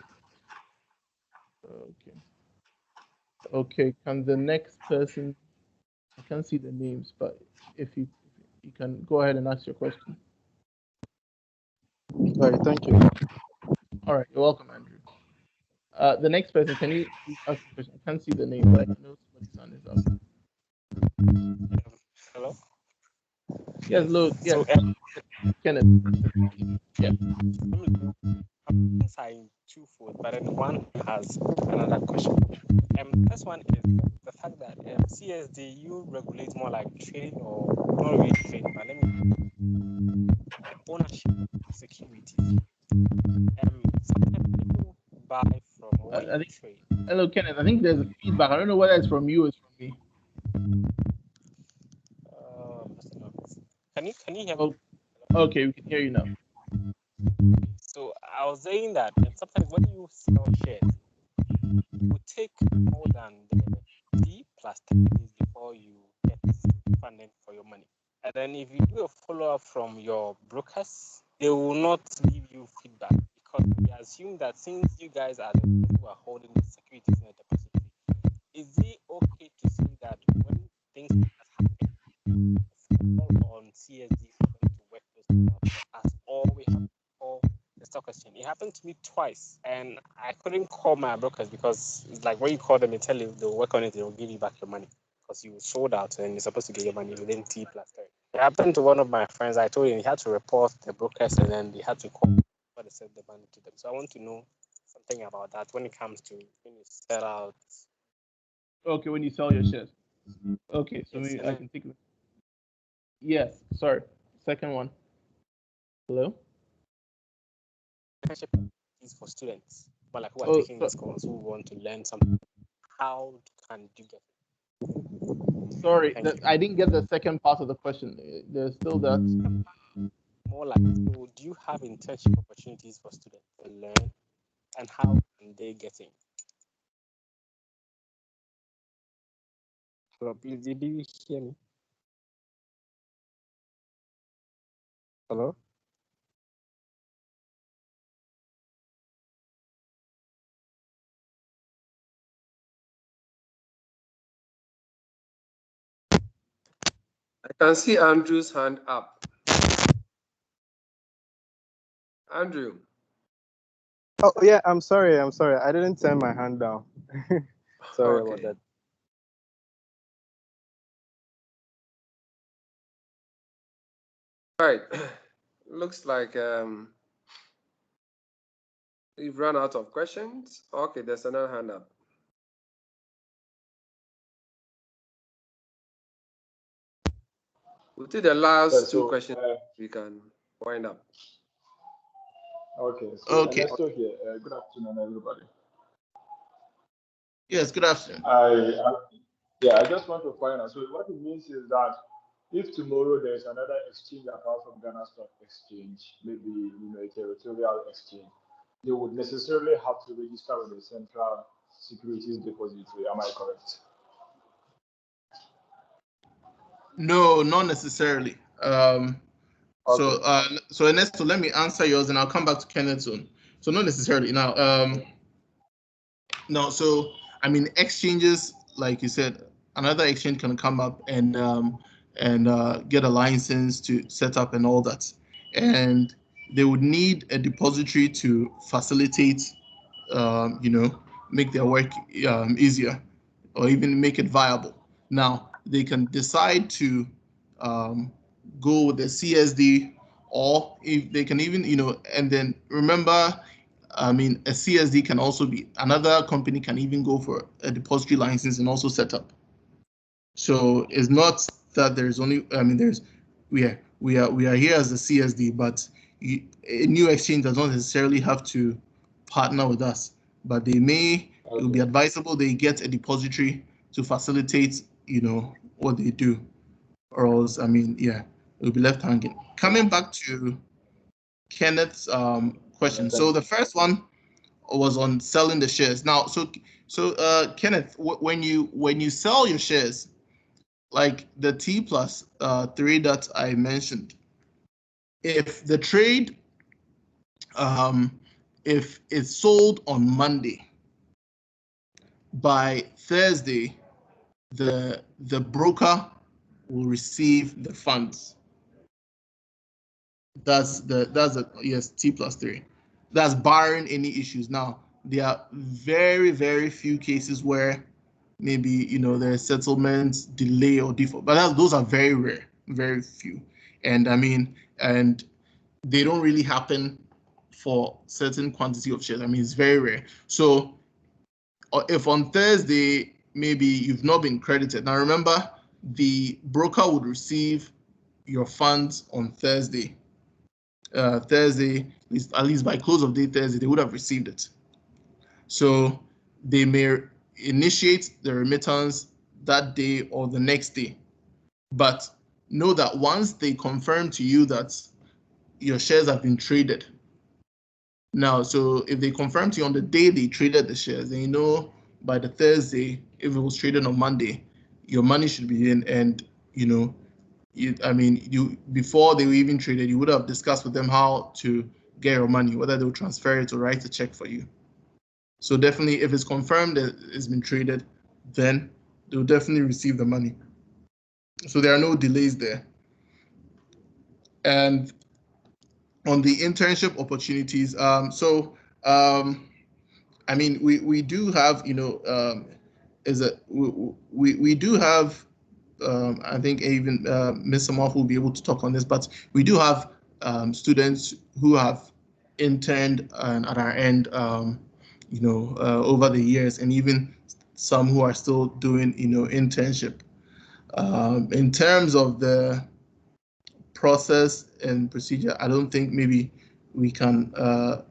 [SPEAKER 2] Okay, can the next person, I can't see the names, but if you can go ahead and ask your question.
[SPEAKER 7] All right, thank you.
[SPEAKER 2] All right, you're welcome, Andrew. The next person, can you ask the question? I can't see the name, but I know somebody's hand is up.
[SPEAKER 3] Hello?
[SPEAKER 2] Yes, look, yes. Kenneth. Yeah.
[SPEAKER 8] Things are in twofold, but then one has another question. This one is the fact that CSD you regulate more like trading or not really trading, but let me ownership of securities. Sometimes people buy from or when you trade.
[SPEAKER 2] Hello, Kenneth. I think there's a feedback. I don't know whether it's from you or it's from me.
[SPEAKER 8] Can you hear me?
[SPEAKER 2] Oh, okay, we can hear you now.
[SPEAKER 8] So I was saying that sometimes when you sell shares, you take more than the D plus 10 days before you get funding for your money. And then if you do a follow-up from your brokers, they will not give you feedback because we assume that since you guys are the ones who are holding the securities in the depository, is it okay to say that when things happen, on CSD for them to work those things out as all we have to call the stock exchange? It happened to me twice, and I couldn't call my brokers because it's like when you call them, they tell you they'll work on it, they'll give you back your money because you sold out and you're supposed to get your money within T plus 30. It happened to one of my friends. I told him he had to report the brokers and then they had to call before they sent the money to them. So I want to know something about that when it comes to when you sell out.
[SPEAKER 2] Okay, when you sell your shares. Okay, so
[SPEAKER 8] Yes,
[SPEAKER 2] maybe I can think of it. Yes, sorry. Second one. Hello?
[SPEAKER 8] Is for students, but like who are taking this course, who want to learn something. How can you get it?
[SPEAKER 2] Sorry, I didn't get the second part of the question. There's still that.
[SPEAKER 8] More like, so do you have internship opportunities for students to learn, and how can they get in? Hello, please, did you hear me? Hello?
[SPEAKER 1] I can see Andrew's hand up. Andrew.
[SPEAKER 7] Oh yeah, I'm sorry. I didn't turn my hand down. Sorry about that.
[SPEAKER 1] All right. Looks like we've run out of questions. Okay, there's another hand up. We'll take the last two questions. We can wind up.
[SPEAKER 3] Okay. So
[SPEAKER 2] Okay.
[SPEAKER 3] Ernesto here. Good afternoon, everybody.
[SPEAKER 2] Yes, good afternoon.
[SPEAKER 3] I just want to find out. So what it means is that if tomorrow there's another exchange apart from Ghana Stock Exchange, maybe a territorial exchange, they would necessarily have to register with the Central Securities Depository. Am I correct?
[SPEAKER 2] No, not necessarily.
[SPEAKER 3] Okay.
[SPEAKER 2] So Ernesto, let me answer yours, and I'll come back to Kenneth soon. So not necessarily. Now, no. So I mean, exchanges, like you said, another exchange can come up and get a license to set up and all that, and they would need a depository to facilitate, make their work easier, or even make it viable. Now they can decide to go with the CSD, or if they can even, and then remember, I mean, a CSD can also be, another company can even go for a depository license and also set up. So it's not that there's only, I mean, we are here as a CSD, but a new exchange does not necessarily have to partner with us, but they may, it will be advisable they get a depository to facilitate, what they do, or else, I mean, it will be left hanging. Coming back to Kenneth's question. So the first one was on selling the shares. Now, so Kenneth, when you sell your shares, like the T plus 3 that I mentioned, if the trade, if it's sold on Monday, by Thursday, the broker will receive the funds. That's yes, T plus 3. That's barring any issues. Now, there are very, very few cases where maybe there's settlement delay or default, but those are very rare, very few. And I mean, and they don't really happen for certain quantity of shares. I mean, it's very rare. So if on Thursday, maybe you've not been credited. Now remember, the broker would receive your funds on Thursday. Thursday, at least by close of day Thursday, they would have received it. So they may initiate the remittance that day or the next day. But know that once they confirm to you that your shares have been traded, now, so if they confirm to you on the day they traded the shares, then you know by the Thursday, if it was traded on Monday, your money should be in, and you before they were even traded, you would have discussed with them how to get your money, whether they'll transfer it or write a check for you. So definitely, if it's confirmed that it's been traded, then they'll definitely receive the money. So there are no delays there. And on the internship opportunities, I mean, we do have, we do have, I think even Ms. Amoafo will be able to talk on this, but we do have students who have interned at our end, over the years, and even some who are still doing, internship. In terms of the process and procedure, I don't think maybe we can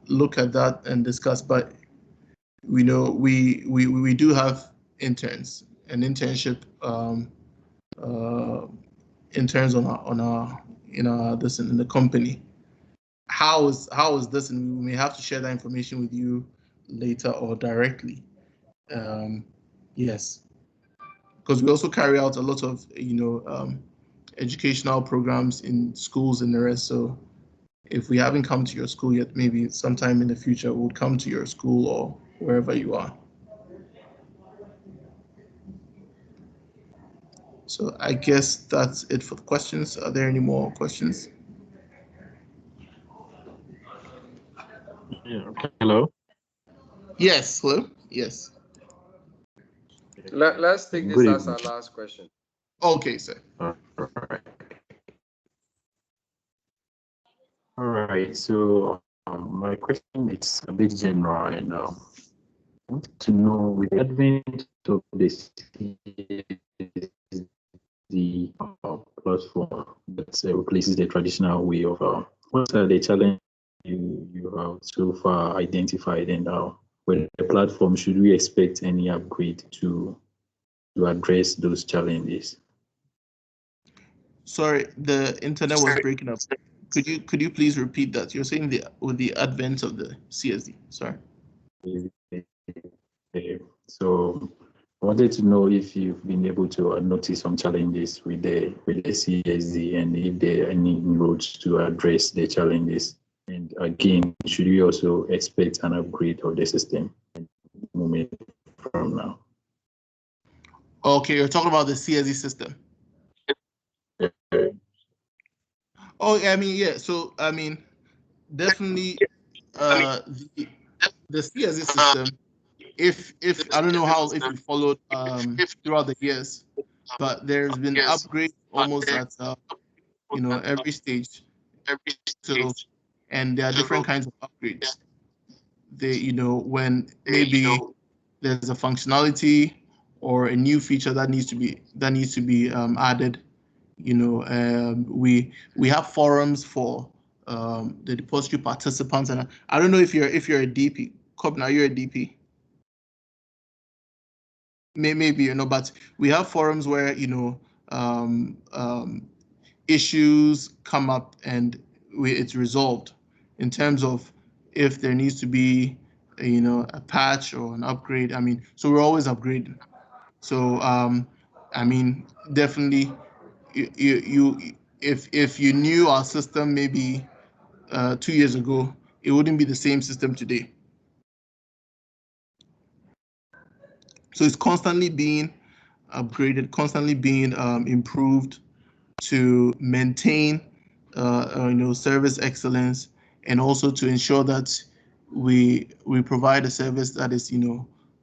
[SPEAKER 2] look at that and discuss, but we know we do have interns and internship interns on our this in the company. How is this, and we may have to share that information with you later or directly. Yes, because we also carry out a lot of educational programs in schools and the rest. So if we haven't come to your school yet, maybe sometime in the future we'll come to your school or wherever you are. So I guess that's it for the questions. Are there any more questions?
[SPEAKER 9] Yeah, okay. Hello?
[SPEAKER 2] Yes, hello? Yes.
[SPEAKER 1] Let's take this as our last question.
[SPEAKER 2] Okay, sir.
[SPEAKER 9] All right. All right, so my question is a bit general, and I want to know, with the advent of this the platform that replaces the traditional way of what are the challenges you have so far identified, and with the platform, should we expect any upgrade to address those challenges?
[SPEAKER 2] Sorry, the internet was breaking up. Could you please repeat that? You're saying with the advent of the CSD. Sorry.
[SPEAKER 9] So I wanted to know if you've been able to notice some challenges with the CSD, and if there are any inroads to address the challenges. And again, should we also expect an upgrade of the system moment from now?
[SPEAKER 2] Okay, you're talking about the CSD system. Oh, I mean, yeah. So I mean, definitely, the CSD system. If I don't know how if you followed throughout the years, but there's been upgrades almost at every stage. So, and there are different kinds of upgrades. When maybe there's a functionality or a new feature that needs to be added. We have forums for the depository participants, and I don't know if you're a DP. Kobna, you're a DP. Maybe but we have forums where issues come up and it's resolved in terms of if there needs to be a patch or an upgrade. I mean, so we're always upgrading. So I mean, definitely, if you knew our system maybe 2 years ago, it wouldn't be the same system today. So it's constantly being upgraded, constantly being improved to maintain service excellence, and also to ensure that we provide a service that is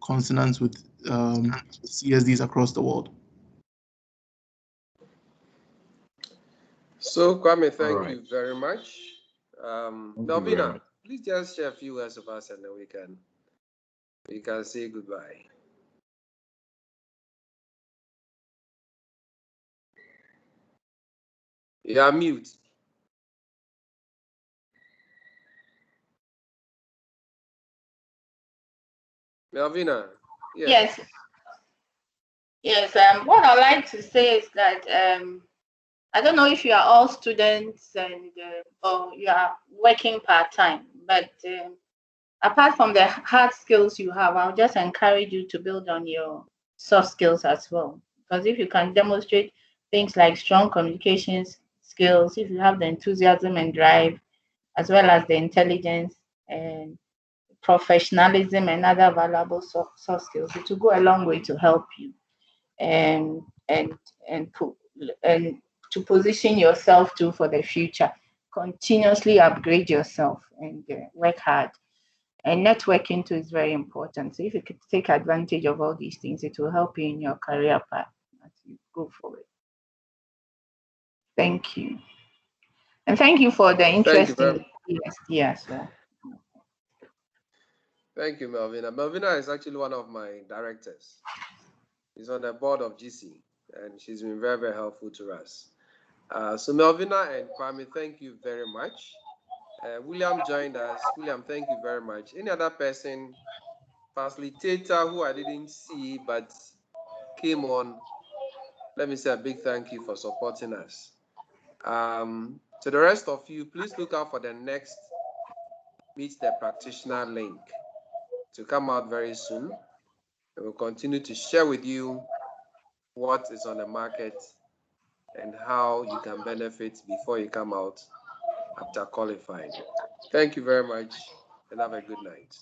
[SPEAKER 2] consonant with CSDs across the world.
[SPEAKER 1] So, Kwame, thank
[SPEAKER 9] right.
[SPEAKER 1] you very much.
[SPEAKER 9] Thank you very
[SPEAKER 1] Melvina,
[SPEAKER 9] much.
[SPEAKER 1] please just share a few words of us and then we can say goodbye. You are mute. Melvina.
[SPEAKER 6] Yes. Yes. What I'd like to say is that I don't know if you are all students and or you are working part-time, but apart from the hard skills you have, I'll just encourage you to build on your soft skills as well. Because if you can demonstrate things like strong communications skills, if you have the enthusiasm and drive, as well as the intelligence and professionalism and other valuable soft skills, it will go a long way to help you and and and and to position yourself to for the future. Continuously upgrade yourself and work hard. And networking too is very important. So if you could take advantage of all these things, it will help you in your career path as you go forward. Thank you. And thank you for the
[SPEAKER 1] Thank you
[SPEAKER 6] interest
[SPEAKER 1] very
[SPEAKER 6] in ESD as well.
[SPEAKER 1] Thank you, Melvina. Melvina is actually one of my directors. She's on the board of GISI, and she's been very, very helpful to us. So Melvina and Kwame, thank you very much. William joined us. William, thank you very much. Any other person, facilitator who I didn't see but came on, let me say a big thank you for supporting us. To the rest of you, please look out for the next Meet the Practitioner link to come out very soon. And we'll continue to share with you what is on the market and how you can benefit before you come out after qualifying. Thank you very much and have a good night.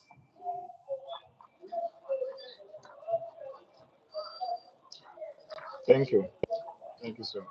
[SPEAKER 3] Thank you. Thank you, sir.